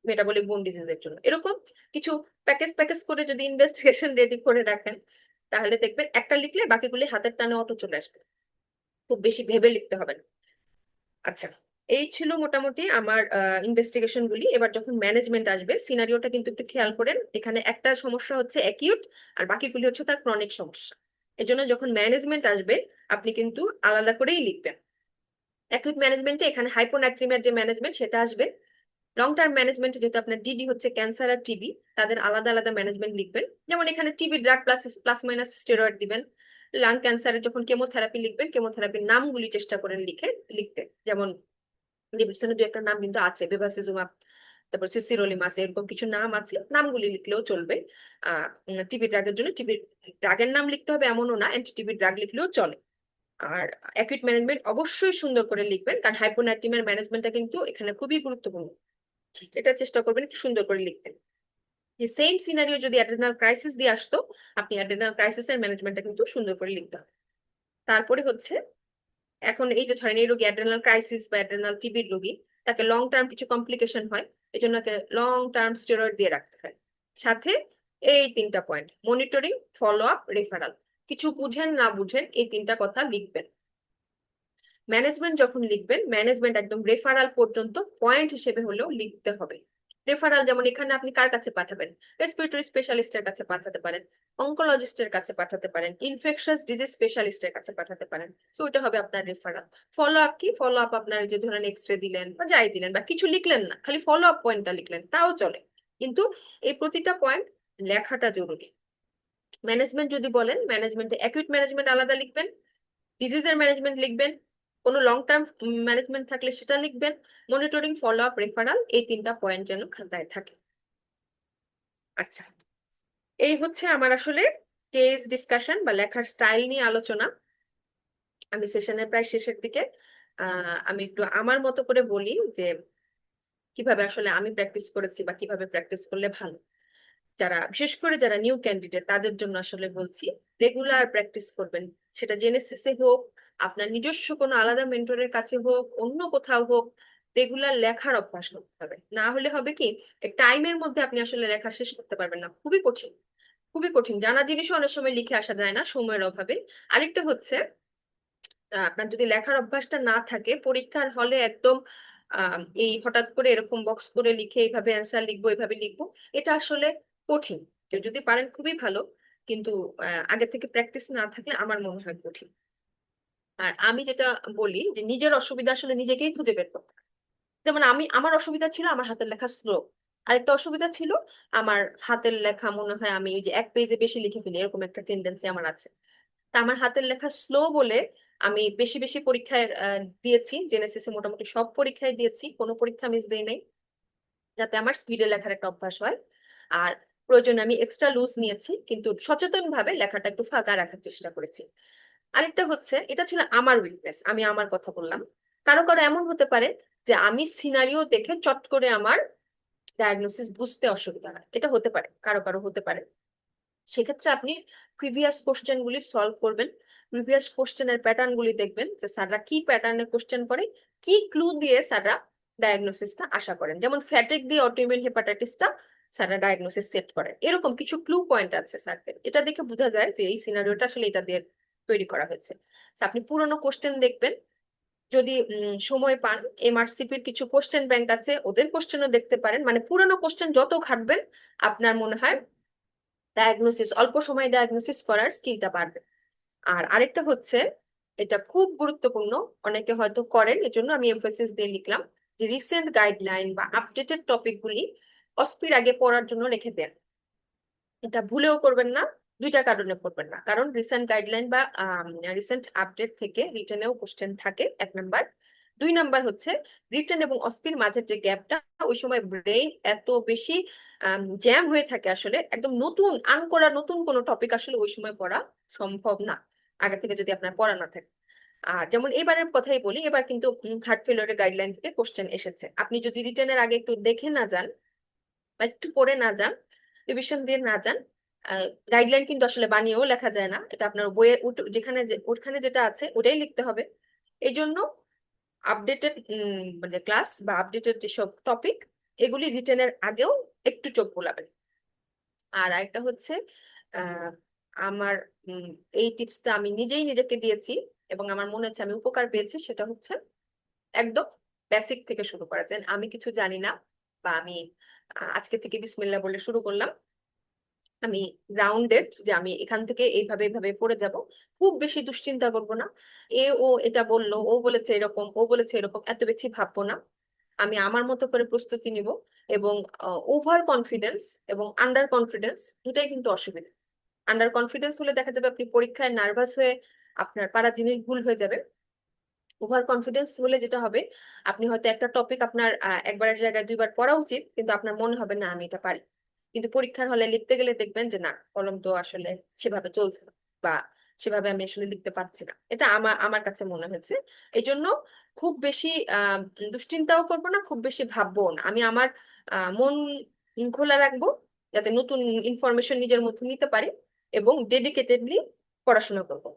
মেটাবলিক বোন ডিজিজের জন্য। এরকম কিছু প্যাকেজ প্যাকেজ করে যদি ইনভেস্টিগেশন রেডি করে রাখেন, তাহলে দেখবেন একটা লিখলে বাকিগুলি হাতের টানে অটো চলে আসবে, খুব বেশি ভেবে লিখতে হবে না। আচ্ছা, এই ছিল মোটামুটি আমার ইনভেস্টিগেশন গুলি। এবার যখন ম্যানেজমেন্ট আসবে, সিনারিওটা কিন্তু একটু খেয়াল করেন, এখানে একটা সমস্যা হচ্ছে অ্যাকিউট আর বাকিগুলি হচ্ছে তার ক্রনিক সমস্যা। এজন্য যখন ম্যানেজমেন্ট আসবে আপনি কিন্তু আলাদা করেই লিখবেন। অ্যাকিউট ম্যানেজমেন্টে এখানে হাইপোনাট্রিমিয়ার যে ম্যানেজমেন্ট সেটা আসবে। লং টার্ম ম্যানেজমেন্টে যেহেতু আপনার ডিডি হচ্ছে ক্যান্সার আর টিবি, তাদের আলাদা আলাদা ম্যানেজমেন্ট লিখবেন। যেমন এখানে TB drug plus plus minus steroid দিবেন। লাং ক্যান্সারে যখন কেমোথেরাপি লিখবেন, কেমোথেরাপির নামগুলি চেষ্টা করেন লিখতে। যেমন ডেভিডসনের 2-একটা নাম কিন্তু আছে, বেভাসিজুমাব, তারপর সিসিরোলিমাস, এরকম কিছু নাম আছে, নামগুলি লিখলেও চলবে। টিবি ড্রাগের জন্য টিবি ড্রাগের নাম লিখতে হবে এমনও না, অ্যান্টি টিবি ড্রাগ লিখলেও চলে। আর অ্যাকিউট ম্যানেজমেন্ট অবশ্যই সুন্দর করে লিখবেন, কারণ হাইপোনাট্রিমিয়ার ম্যানেজমেন্টটা কিন্তু এখানে খুবই গুরুত্বপূর্ণ, এটা চেষ্টা করবেন একটু সুন্দর করে লিখতে। যে সেম সিনারিও যদি অ্যাড্রেনাল ক্রাইসিস দিয়ে আসতো, আপনি অ্যাড্রেনাল ক্রাইসিসের ম্যানেজমেন্টটা কিন্তু সুন্দর করে লিখতে হবে। তারপরে হচ্ছে এখন এই যে ধরেন এই রোগী অ্যাড্রেনাল ক্রাইসিস বা অ্যাড্রেনাল টিবির রোগী, তাকে লং টার্ম কিছু কমপ্লিকেশন হয়, এই জন্য লং টার্ম স্টেরয়েড দিয়ে রাখতে হয়। সাথে এই 3টা point, monitoring, follow up, referral, কিছু বুঝেন না বুঝেন এই তিনটা কথা লিখবেন। ম্যানেজমেন্ট যখন লিখবেন, ম্যানেজমেন্ট একদম রেফারাল পর্যন্ত পয়েন্ট হিসেবে হলেও লিখতে হবে। রেফারাল যেমন এখানে আপনি কার কাছে পাঠাবেন, রেসপিরেটরি স্পেশালিস্টের কাছে পাঠাতে পারেন, অনকোলজিস্টের কাছে পাঠাতে পারেন, ইনফেকশাস ডিজিজ স্পেশালিস্টের কাছে পাঠাতে পারেন। সো ওইটা হবে আপনার রেফারাল। ফলো আপ কি, ফলো আপ আপনার যে ধরেন এক্সরে দিলেন বা যাই দিলেন বা কিছু লিখলেন না, খালি ফলো আপ পয়েন্টটা লিখলেন তাও চলে, কিন্তু এই প্রতিটা পয়েন্ট লেখাটা জরুরি। ম্যানেজমেন্ট যদি বলেন, ম্যানেজমেন্টে অ্যাকিউট ম্যানেজমেন্ট আলাদা লিখবেন, ডিজিজের ম্যানেজমেন্ট লিখবেন, কোনো লং টার্ম ম্যানেজমেন্ট থাকলে সেটা লিখবেন, মনিটরিং, ফলো আপ, রেফারাল, এই তিনটা পয়েন্ট যেন খাতায় থাকে। আচ্ছা, এই হচ্ছে আমার আসলে কেস ডিসকাশন বা লেখার স্টাইল নিয়ে আলোচনা। আমি সেশনের প্রায় শেষের দিকে। আমি একটু আমার মতো করে বলি যে কিভাবে আসলে আমি প্র্যাকটিস করেছি বা কিভাবে প্র্যাকটিস করলে ভালো। যারা বিশেষ করে যারা নিউ ক্যান্ডিডেট তাদের জন্য আসলে বলছি, রেগুলার প্র্যাকটিস করবেন। সেটা জেনেসিসে হোক, আপনার নিজস্ব কোনো আলাদা মেন্টরের কাছে হোক, অন্য কোথাও হোক, রেগুলার লেখার অভ্যাস করতে হবে। না হলে হবে কি, টাইমের মধ্যে আপনি আসলে লেখা শেষ করতে পারবেন না, খুবই কঠিন, খুবই কঠিন। জানা জিনিসও অনেক সময় লিখে আসা যায় না সময়ের অভাবে। আরেকটা হচ্ছে, আপনার যদি লেখার অভ্যাসটা না থাকে, পরীক্ষার হলে একদম এই হঠাৎ করে এরকম বক্স করে লিখে এইভাবে অ্যান্সার লিখবো, এইভাবে লিখবো, এটা আসলে কঠিন। কেউ যদি পারেন খুবই ভালো, কিন্তু আগে থেকে প্র্যাকটিস না থাকলে আমার মনে হয় কঠিন। আর আমি যেটা বলি যে নিজের অসুবিধা আসলে নিজেকেই খুঁজে বের করতে হবে। যেমন আমার অসুবিধা ছিল আমার হাতের লেখা স্লো, আরেকটা অসুবিধা ছিল আমার হাতের লেখা মনে হয় আমি ওই যে এক পেজে বেশি লিখে ফেলি, এরকম একটা টেন্ডেন্সি আমার আছে। তা আমার হাতের লেখা স্লো বলে আমি বেশি বেশি পরীক্ষায় দিয়েছি, জেনেসিসে মোটামুটি সব পরীক্ষায় দিয়েছি, কোনো পরীক্ষা মিস দেই নাই, যাতে আমার স্পিডে লেখার একটা অভ্যাস হয়। আর প্রয়োজনে আমি এক্সট্রা লুজ নিয়েছি, কিন্তু সচেতন ভাবে লেখাটা একটু ফাঁকা রাখার চেষ্টা করেছি। আরেকটা হচ্ছে, এটা ছিল আমার উইকনেস, আমি আমার কথা বললাম। কারো কারো এমন হতে পারে যে আমি সিনারিও দেখে চট করে আমার ডায়াগনোসিস বুঝতে অসুবিধা হয়, এটা হতে পারে, কারো কারো হতে পারে। সেক্ষেত্রে আপনি প্রিভিয়াস কোশ্চেন গুলি সলভ করবেন, প্রিভিয়াস কোশ্চেনের প্যাটার্ন গুলি দেখবেন যে স্যাররা কি প্যাটার্নে কোশ্চেন করে, কি ক্লু দিয়ে স্যাররা ডায়াগনোসিসটা আশা করেন। যেমন ফ্যাটিক দিয়ে অটোইমিউন হেপাটাইটিসটা স্যাররা ডায়াগনোসিস সেট করেন, এরকম কিছু ক্লু পয়েন্ট আছে স্যারদের, এটা দেখে বোঝা যায় যে এই সিনারিওটা আসলে এটা দিয়ে তৈরি করা হয়েছে। তো আপনি পুরোনো কোশ্চেন দেখবেন, যদি সময় পান এমআরসিপির কিছু কোশ্চেন ব্যাংক আছে, ওদের কোশ্চেনও দেখতে পারেন। মানে পুরোনো কোশ্চেন যত ঘাটবেন আপনার মনে হয় ডায়াগনোসিস, অল্প সময়ে ডায়াগনোসিস করার স্কিলটা বাড়বে। আর আরেকটা হচ্ছে, এটা খুব গুরুত্বপূর্ণ, অনেকে হয়তো করেন, এজন্য আমি এমফাসিস দিয়ে লিখলাম, যে রিসেন্ট গাইডলাইন বা আপডেটেড টপিকগুলি অস্পির আগে পড়ার জন্য রেখে দেন। এটা ভুলেও করবেন না, দুইটা কারণে করবেন না, কারণ রিসেন্ট গাইডলাইন বা রিসেন্ট আপডেট থেকে রিটেনেও কোশ্চেন থাকে, এক নাম্বার। দুই নাম্বার হচ্ছে, রিটেন এবং অস্থির মাঝের যে গ্যাপটা, ওই সময় ব্রেইন এত বেশি জ্যাম হয়ে থাকে, আসলে একদম নতুন করা নতুন কোনো টপিক আসলে ওই সময় পড়া সম্ভব না, আগে থেকে যদি আপনার পড়া না থাকে। আর যেমন এবারের কথাই বলি, এবার কিন্তু হার্ট ফেলিওরের গাইডলাইন থেকে কোশ্চেন এসেছে, আপনি যদি রিটেনের আগে একটু দেখে না যান বা একটু পড়ে না যান, রিভিশন দিয়ে না যান, গাইডলাইন কিন্তু আসলে বানিয়েও লেখা যায় না, এটা আপনার বইয়ে যেখানে ওখানে যেটা আছে ওটাই লিখতে হবে। এই জন্য আপডেটেড মানে ক্লাস বা আপডেটেড যেসব টপিক, এগুলি রিটেনের আগেও একটু চোখ বোলাবেন। আর আরেকটা হচ্ছে, আহ আমার এই টিপসটা আমি নিজেই নিজেকে দিয়েছি এবং আমার মনে হচ্ছে আমি উপকার পেয়েছি, সেটা হচ্ছে একদম বেসিক থেকে শুরু করা যায়। আমি কিছু জানি না বা আমি আজকে থেকে বিসমিল্লাহ বলে শুরু করলাম, আমি গ্রাউন্ডেড, যে আমি এখান থেকে এইভাবে এইভাবে পড়ে যাব, খুব বেশি দুশ্চিন্তা করব না, ও এটা বললো, ও বলেছে এরকম, ও বলেছে এরকম, এত বেশি ভাববো না। আমি আমার মতো করে প্রস্তুতি নিব। এবং ওভার কনফিডেন্স এবং আন্ডার কনফিডেন্স দুটাই কিন্তু অসুবিধা। আন্ডার কনফিডেন্স হলে দেখা যাবে আপনি পরীক্ষায় নার্ভাস হয়ে আপনার পারা জিনিস ভুল হয়ে যাবে। ওভার কনফিডেন্স হলে যেটা হবে, আপনি হয়তো একটা টপিক আপনার একবারের জায়গায় দুইবার পড়া উচিত, কিন্তু আপনার মনে হবে না আমি এটা পারি, কিন্তু পরীক্ষার হলে লিখতে গেলে দেখবেন যে না, কলম তো আসলে সেভাবে চলছে না, বা সেভাবে আমি আসলে লিখতে পারছি না। এটা আমার আমার কাছে মনে হয়েছে। এই জন্য খুব বেশি দুশ্চিন্তাও করবো না, খুব বেশি ভাববো না, আমি আমার মন খোলা রাখবো, যাতে নতুন ইনফরমেশন নিজের মধ্যে নিতে পারি, এবং ডেডিকেটেডলি পড়াশোনা করবো,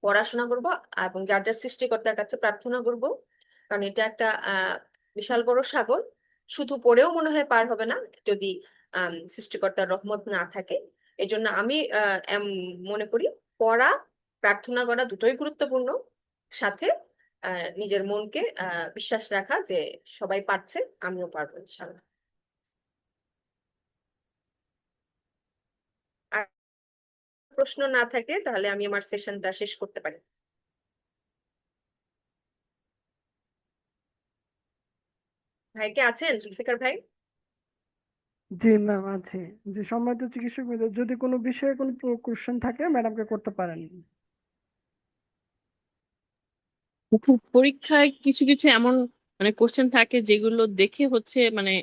পড়াশোনা করব এবং যার যার সৃষ্টিকর্তার কাছে প্রার্থনা করব। কারণ এটা একটা বিশাল বড় সাগর, শুধু পড়েও মনে হয় পার হবে না যদি সৃষ্টিকর্তার রহমত না থাকে। এই জন্য আমি মনে করি পড়া, প্রার্থনা করা দুটোই গুরুত্বপূর্ণ, সাথে নিজের মনকে বিশ্বাস রাখা যে সবাই পারছে, আমিও পারবো ইনশাল্লাহ। আর প্রশ্ন না থাকে তাহলে আমি আমার সেশনটা শেষ করতে পারি। ভাই কে আছেন, জুলফিকার ভাই? জি ম্যাম আছে। যে সম্মানিত চিকিৎসক বৃন্দ, যদি কোনো বিষয়ে কোনো কোশ্চেন থাকে ম্যাডামকে করতে পারেন। পরীক্ষায় কিছু কিছু এমন মানে কোশ্চেন থাকে যেগুলো দেখে হচ্ছে মানে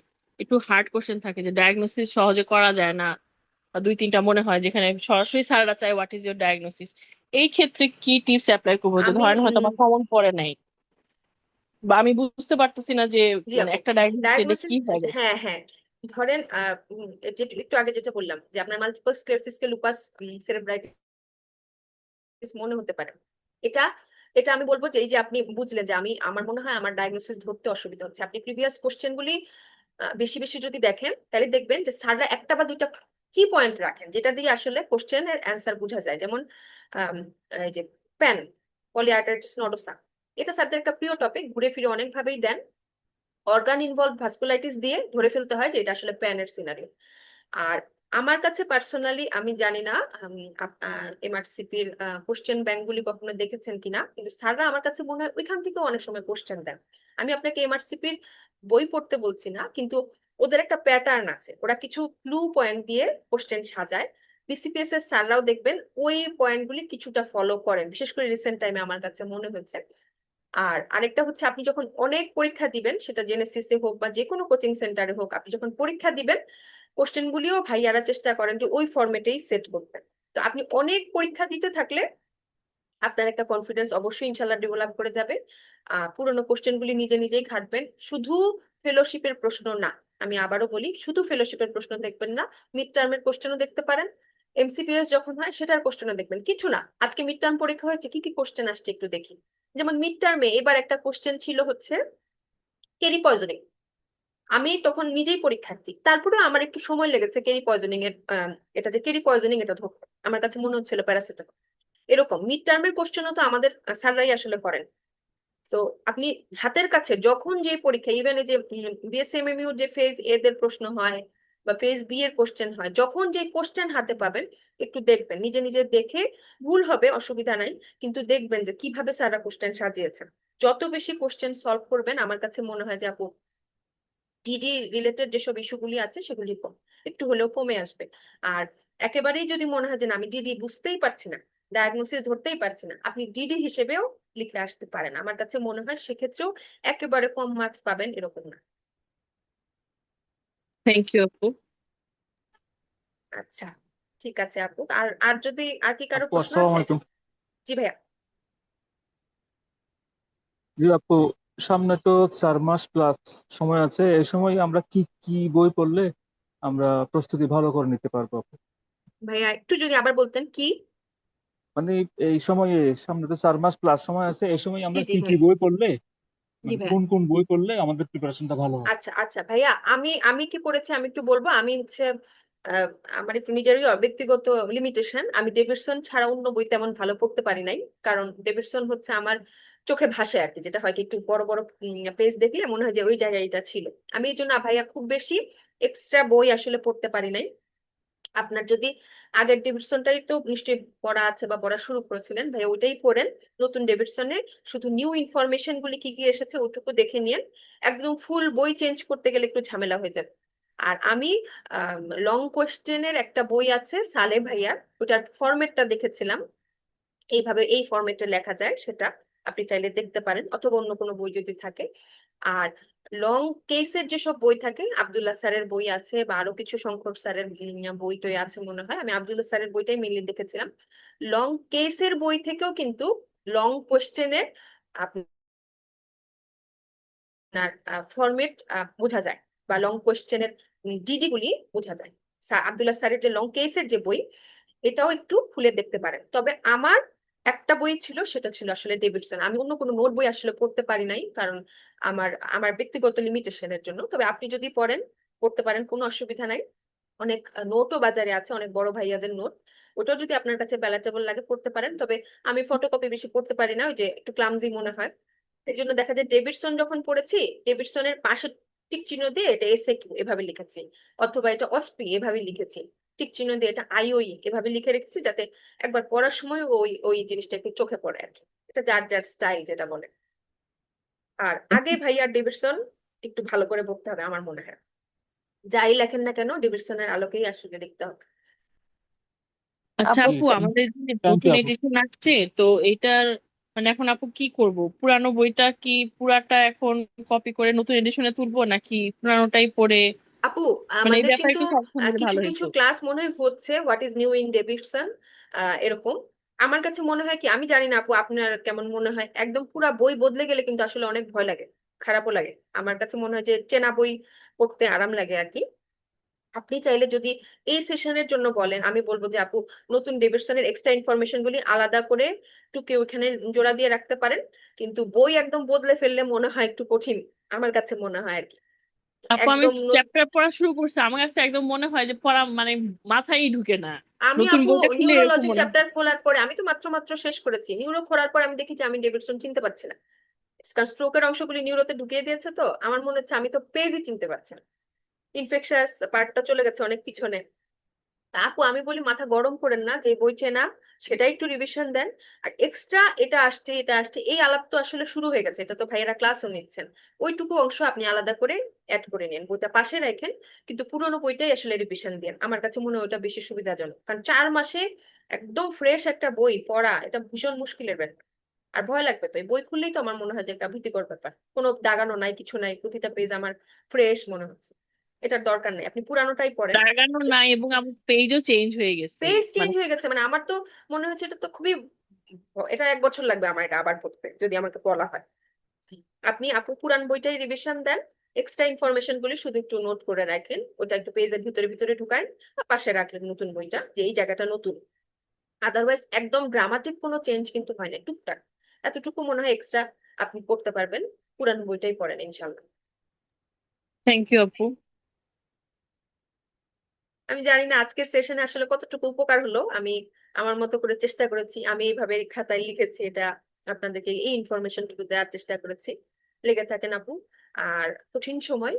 একটু হার্ড কোশ্চেন থাকে, যে ডায়াগনোসিস সহজে করা যায় না, বা দুই তিনটা মনে হয় যেখানে সরাসরি স্যাররা চায় হোয়াট ইজ ইউর ডায়াগনোসিস। এই ক্ষেত্রে কি টিপস অ্যাপ্লাই করবো, যে আমি ধরেন হয়তো আমার কমন পড়ে নাই, বা আমি বুঝতে পারতেছি না যে জি মানে আপু, একটা ডায়াগনোসিস এটা ডায়াগনোসিস, কি হবে। হ্যাঁ হ্যাঁ, ধরেন একটু আগে যেটা বললাম যে আপনার মাল্টিপল স্ক্লেরোসিসকে লুপাস সেরেব্রাইটিস মনে হতে পারে। এটা এটা আমি বলবো যে এই যে আপনি বুঝলেন যে আমি, আমার মনে হয় আমার ডায়াগনোসিস ধরতে অসুবিধা হচ্ছে, আপনি প্রিভিয়াস কোশ্চেন গুলি বেশি বেশি যদি দেখেন তাহলে দেখবেন যে স্যাররা একটা বা দুইটা কি পয়েন্ট রাখেন যেটা দিয়ে আসলে কোশ্চেনের অ্যান্সার বোঝা যায়। যেমন আম, এই যে প্যান, পলিআর্টারিটিস নোডোসা, এটা স্যারদের একটা প্রিয় টপিক, ঘুরে ফিরে অনেক ভাবেই দেন। অর্গান ইনভলভ ভাস্কুলাইটিস দিয়ে ধরে ফেলতে হয় যে এটা আসলে প্যানের সিনারিও। আর আমার কাছে পার্সোনালি, আমি জানি না এমআরসিপির কোশ্চেন ব্যাংক গুলি কখনো দেখেছেন কিনা, কিন্তু স্যাররা আমার কাছে মনে হয় ওইখান থেকেও অনেক সময় কোশ্চেন দেন। আমি আপনাকে এমআরসিপির বই পড়তে বলছি না, কিন্তু ওদের একটা প্যাটার্ন আছে, ওরা কিছু ক্লু পয়েন্ট দিয়ে কোশ্চেন সাজায়। বিসিপিএস এর স্যাররাও দেখবেন ওই পয়েন্টগুলি কিছুটা ফলো করেন, বিশেষ করে রিসেন্ট টাইমে আমার কাছে মনে হয়েছে। আর আরেকটা হচ্ছে, আপনি যখন অনেক পরীক্ষা দিবেন, সেটা জেনেসিসে হোক বা যে কোনো কোচিং সেন্টারে হোক, আপনি যখন পরীক্ষা দিবেন কোশ্চেন গুলিও ভাইয়ারা চেষ্টা করেন যে ওই ফরম্যাটেই সেট করতে। তো আপনি অনেক পরীক্ষা দিতে থাকলে আপনার একটা কনফিডেন্স অবশ্যই ইনশাল্লাহ ডেভেলপ করে যাবে। পুরোনো কোশ্চেন গুলি নিজে নিজেই ঘাটবেন, শুধু ফেলোশিপের প্রশ্ন না। আমি আবারও বলি, শুধু ফেলোশিপের প্রশ্ন দেখবেন না, মিড টার্মের কোশ্চেনও দেখতে পারেন। এমসিপিএস যখন হয় সেটার কোশ্চেনও দেখবেন। কিছু না, আজকে মিড টার্ম পরীক্ষা হয়েছে, কি কি কোশ্চেন আসছে একটু দেখি। যেমন মিড টার্মে এবার একটা কোশ্চেন ছিল হচ্ছে কেরি পয়জনিং। আমি তখন নিজেই পরীক্ষার্থী, তারপরে আমার একটু সময় লেগেছে কেরি পয়জনিং এর এটা যে কেরি পয়জনিং এটা ধরতে, আমার কাছে মনে হচ্ছিল প্যারাসিটামল। এরকম মিড টার্মের কোশ্চেনও তো আমাদের স্যাররাই আসলে করেন। তো আপনি হাতের কাছে যখন যে পরীক্ষা, ইভেন এই যে বিএসএমএমইউ যে ফেজ এ দের প্রশ্ন হয় বা ফেজ বি এর কোশ্চেন হয়, যখন যে কোশ্চেন হাতে পাবেন একটু দেখবেন, নিজে নিজে দেখে, ভুল হবে অসুবিধা নাই, কিন্তু দেখবেন যে কিভাবে স্যাররা কোশ্চেন সাজিয়েছেন। যত বেশি কোশ্চেন সলভ করবেন আমার কাছে মনে হয় যে আপু ডিডি রিলেটেড যেসব ইস্যুগুলি আছে সেগুলি একটু হলেও কমে আসবে। আর একেবারেই যদি মনে হয় যে না আমি ডিডি বুঝতেই পারছি না, ডায়াগনোসিস ধরতেই পারছি না, আপনি ডিডি হিসেবেও লিখে আসতে পারেন। আমার কাছে মনে হয় সেক্ষেত্রেও একেবারে কম মার্কস পাবেন এরকম না। থ্যাংক ইউ আপু। আচ্ছা, ঠিক আছে আপু। আর আর যদি আর কি কারো আপু প্রশ্ন আসসালামু আছে? আলাইকুম। জি ভাইয়া। জি আপু, সামনে তো 4 মাস প্লাস সময় আছে, এই সময় আমরা কি কি বই পড়লে আমরা প্রস্তুতি ভালো করে নিতে পারবো আপু? ভাইয়া একটু যদি আবার বলতেন কি। মানে এই সময়ে, সামনে তো 4 মাস প্লাস সময় আছে, এই সময় জি আমরা জি কি কি ভাইয়া। বই পড়লে, জি মানে ভাইয়া। কোন কোন বই পড়লে আমাদের প্রিপারেশনটা ভালো হবে? আচ্ছা আচ্ছা ভাইয়া, আমি আমি কি করেছি আমি একটু বলবো। আমি হচ্ছে আহ, আমার একটু নিজেরই ব্যক্তিগত লিমিটেশন, আমি ডেভিডসন ছাড়া অন্য বই তেমন ভালো পড়তে পারি নাই। কারণ ডেভিডসন হচ্ছে আমার চোখে ভাসে আর কি, যেটা হয় কি একটু বড় বড় পেজ দেখলে মনে হয় যে ওই জায়গায় এটা ছিল। আমি এই জন্য ভাইয়া খুব বেশি এক্সট্রা বই আসলে পড়তে পারি নাই। আপনার যদি আগের ডেভিডসনটাই তো নিশ্চয়ই পড়া আছে বা পড়া শুরু করেছিলেন, ভাই ওইটাই পড়েন। নতুন ডেভিডসনে শুধু নিউ ইনফরমেশন গুলি কি কি এসেছে ওইটুকু দেখে নিন। একদম ফুল বই চেঞ্জ করতে গেলে একটু ঝামেলা হয়ে যাবে। আর আমি লং কোয়েশ্চেনের একটা বই আছে সালে ভাইয়ার, ওটার ফরম্যাটটা দেখেছিলাম, এইভাবে এই ফরম্যাটে লেখা যায়, সেটা আপনি চাইলে দেখতে পারেন, অথবা অন্য কোনো বই যদি থাকে। আর লং কেসের যেসব বই থাকে, আব্দুল্লাহ স্যারের বই আছে বা আরো কিছু শঙ্কর স্যারের বই টই আছে মনে হয়, আমি আব্দুল্লাহ স্যারের বইটাই মেনলি দেখেছিলাম। লং কেসের বই থেকেও কিন্তু লং কোশ্চেনের আপনার ফরম্যাট বোঝা যায়, বা লং কোশ্চেনের ডিডি গুলি বোঝা যায়। আব্দুল্লাহ স্যারের যে লং কেসের যে বই, এটাও একটু খুলে দেখতে পারেন। তবে আমার একটা বই ছিল, সেটা ছিল আসলে ডেভিডসন। আমি অন্য কোনো নোট বই আসলে পড়তে পারি নাই, কারণ আমার আমার ব্যক্তিগত লিমিটেশনের জন্য। তবে আপনি যদি পড়েন, পড়তে পারেন, কোনো অসুবিধা নাই। অনেক নোটও বাজারে আছে, অনেক বড় ভাইয়াদের নোট। ওটাও যদি আপনার কাছে প্যালাটেবল লাগে পড়তে পারেন, তবে আমি ফটোকপি বেশি পড়তে পারি না, ওই যে একটু ক্লামজি মনে হয়। এই জন্য দেখা যায় ডেভিডসন যখন পড়েছি, ডেভিডসনের পাশে টিক চিহ্ন দিয়ে এটা এসে কিউ এভাবে লিখেছি, অথবা এটা অসপি এভাবে লিখেছি, টিক চিহ্ন দিয়ে এটা আইওই এভাবে লিখে রেখেছি, যাতে একবার পড়ার সময় ওই ওই জিনিসটা একটু চোখে পড়ে আর কি। এটা যার যার স্টাইল যেটা বলে। আর আগে ভাইয়া ডেভিডসন একটু ভালো করে পড়তে হবে আমার মনে হয়। যাই লেখেন না কেন ডেভিডসনের আলোকেই আসলে লিখতে হবে। আচ্ছা আপু আপু, আমাদের যে থ্যাংক নতুন ইউ আপু। এডিশন আসছে, তো এইটার মানে এখন আপু কি করব? পুরানো বইটা কি পুরাটা এখন কপি করে নতুন এডিশনে তুলবো, নাকি পুরানোটাই পড়ে? আপু মানে এই আমাদের ব্যাপারে কিন্তু একটু সাবধান হলে কিছু ভালো কিছু হতো। ক্লাস মনে হয় হচ্ছে what is new in Davidson, এরকম। আমার কাছে মনে হয় কি, আমি জানি না আপু আপনার কেমন মনে হয়, একদম পুরা বই বদলে গেলে কিন্তু আসলে অনেক ভয় লাগে, খারাপও লাগে। আমার কাছে মনে হয় যে চেনা বই পড়তে আরাম লাগে আর কি। আপনি চাইলে যদি এই সেশনের জন্য বলেন, আমি বলবো যে আপু নতুন ডেভিডসনের এক্সট্রা ইনফরমেশন গুলি আলাদা করে টুকে ওখানে জোড়া দিয়ে রাখতে পারেন, কিন্তু বই একদম বদলে ফেললে মনে হয় একটু কঠিন, আমার কাছে মনে হয় আর কি। আপু আমি একদম চ্যাপ্টার পড়া শুরু করছি, আমার কাছে একদম মনে হয় যে পড়া মানে মাথায় ঢুকে না। আমি নতুন আপু বইটা খুলে এরকম নিউরোলজি মনে হয়। চ্যাপ্টার খোলার পরে, আমি তো মাত্র মাত্র শেষ করেছি, নিউরো খোলার পরে আমি দেখি যে আমি ডেভিডসন চিনতে পারছি না, কারণ স্ট্রোকের অংশগুলি নিউরোতে ঢুকিয়ে দিয়েছে, তো আমার মনে হচ্ছে আমি তো পেজই চিনতে পারছি না, ইনফেকশাস পার্টটা চলে গেছে অনেক পিছনে। তা আপু আমি বলি মাথা গরম করেন না, যে বই চেনা সেটা একটু রিভিশন দেন। আর এক্সট্রা এটা আসছে এটা আসছে এই আলাপ তো আসলে শুরু হয়ে গেছে, এটা তো ভাইয়েরা ক্লাসও নিচ্ছেন, ওইটুকু অংশ আপনি আলাদা করে অ্যাড করে নিন, বইটা পাশে রাখেন, কিন্তু পুরোনো বইটাই আসলে রিভিশন দেন। আমার কাছে মনে হয় ওটা বেশি সুবিধাজনক, কারণ 4 মাসে একদম ফ্রেশ একটা বই পড়া এটা ভীষণ মুশকিলের ব্যাপার। আর ভয় লাগবে তো, এই বই খুললেই তো আমার মনে হয় যে একটা ভীতিকর ব্যাপার, কোনো দাগানো নাই কিছু নাই, প্রতিটা পেজ আমার ফ্রেশ মনে হচ্ছে। এটার দরকার নেই, আপনি পুরানোটাই পড়েন। লাগানো নাই, এবং আমার পেজও চেঞ্জ হয়ে গেছে। পেজ চেঞ্জ মানে হয়ে গেছে মানে আমার তো মনে হচ্ছে এটা তো খুবই, এটা 1 বছর লাগবে আমার এটা আবার পড়তে যদি আমাকে বলা হয়। আপনি আপু পুরান বইটাই রিভিশন দেন, এক্সট্রা ইনফরমেশন গুলি শুধু একটু নোট করে রাখেন, ওটা একটু পেজের ভিতরে ভিতরে ঢুকান, আর পাশে রাখলেন নতুন বইটা যে এই জায়গাটা নতুন। আদারওয়াইজ একদম ড্রামাটিক কোনো চেঞ্জ কিন্তু হয় না, টুকটাক এতটুকু মনে হয় এক্সট্রা আপনি পড়তে পারবেন, পুরান বইটাই পড়েন ইনশাল্লাহ। থ্যাংক ইউ আপু। আমি জানি না আজকের সেশনে আসলে কতটুকু উপকার হলো, আমি আমার মতো করে চেষ্টা করেছি, আমি এইভাবে খাতায় লিখেছি এটা, আপনাদেরকে এই ইনফরমেশনটুকু দেওয়ার চেষ্টা করেছি। লেগে থাকেন আপু। আর কঠিন সময়,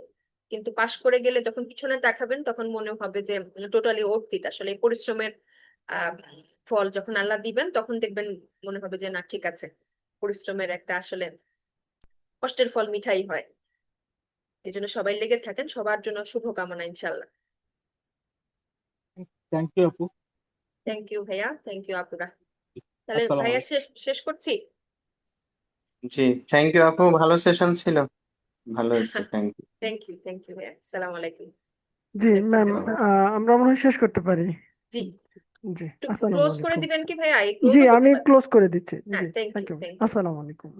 কিন্তু পাশ করে গেলে যখন পিছনে তাকাবেন তখন মনে হবে যে টোটালি ওর্থ ইট, আসলে এই পরিশ্রমের আহ ফল যখন আল্লাহ দিবেন তখন দেখবেন মনে হবে যে না ঠিক আছে, পরিশ্রমের একটা আসলে কষ্টের ফল মিঠাই হয়। এই জন্য সবাই লেগে থাকেন, সবার জন্য শুভকামনা ইনশাল্লাহ। থ্যাংক ইউ আপু। থ্যাংক ইউ ভাইয়া, থ্যাংক ইউ আপুরা। তাহলে আসসালামু ভাইয়া আলাইকুম। শেষ শেষ করছি। জি, থ্যাংক ইউ আপু, ভালো সেশন ছিল, ভালো হয়েছে, থ্যাংক ইউ। থ্যাংক ইউ ভাইয়া, আসসালামু আলাইকুম। জি ওয়ালাইকুম ম্যাম, আসসালাম। আমরা মনে হয় শেষ করতে পারি। জি, জি, একটু আসসালামু ক্লোজ করে আলাইকুম। দিবেন কি ভাইয়া, এই জি, ক্লোজও করতে আমি পারছি। ক্লোজ করে দিচ্ছি। হ্যাঁ, জি, thank thank you you. Thank you. আসসালামু আলাইকুম।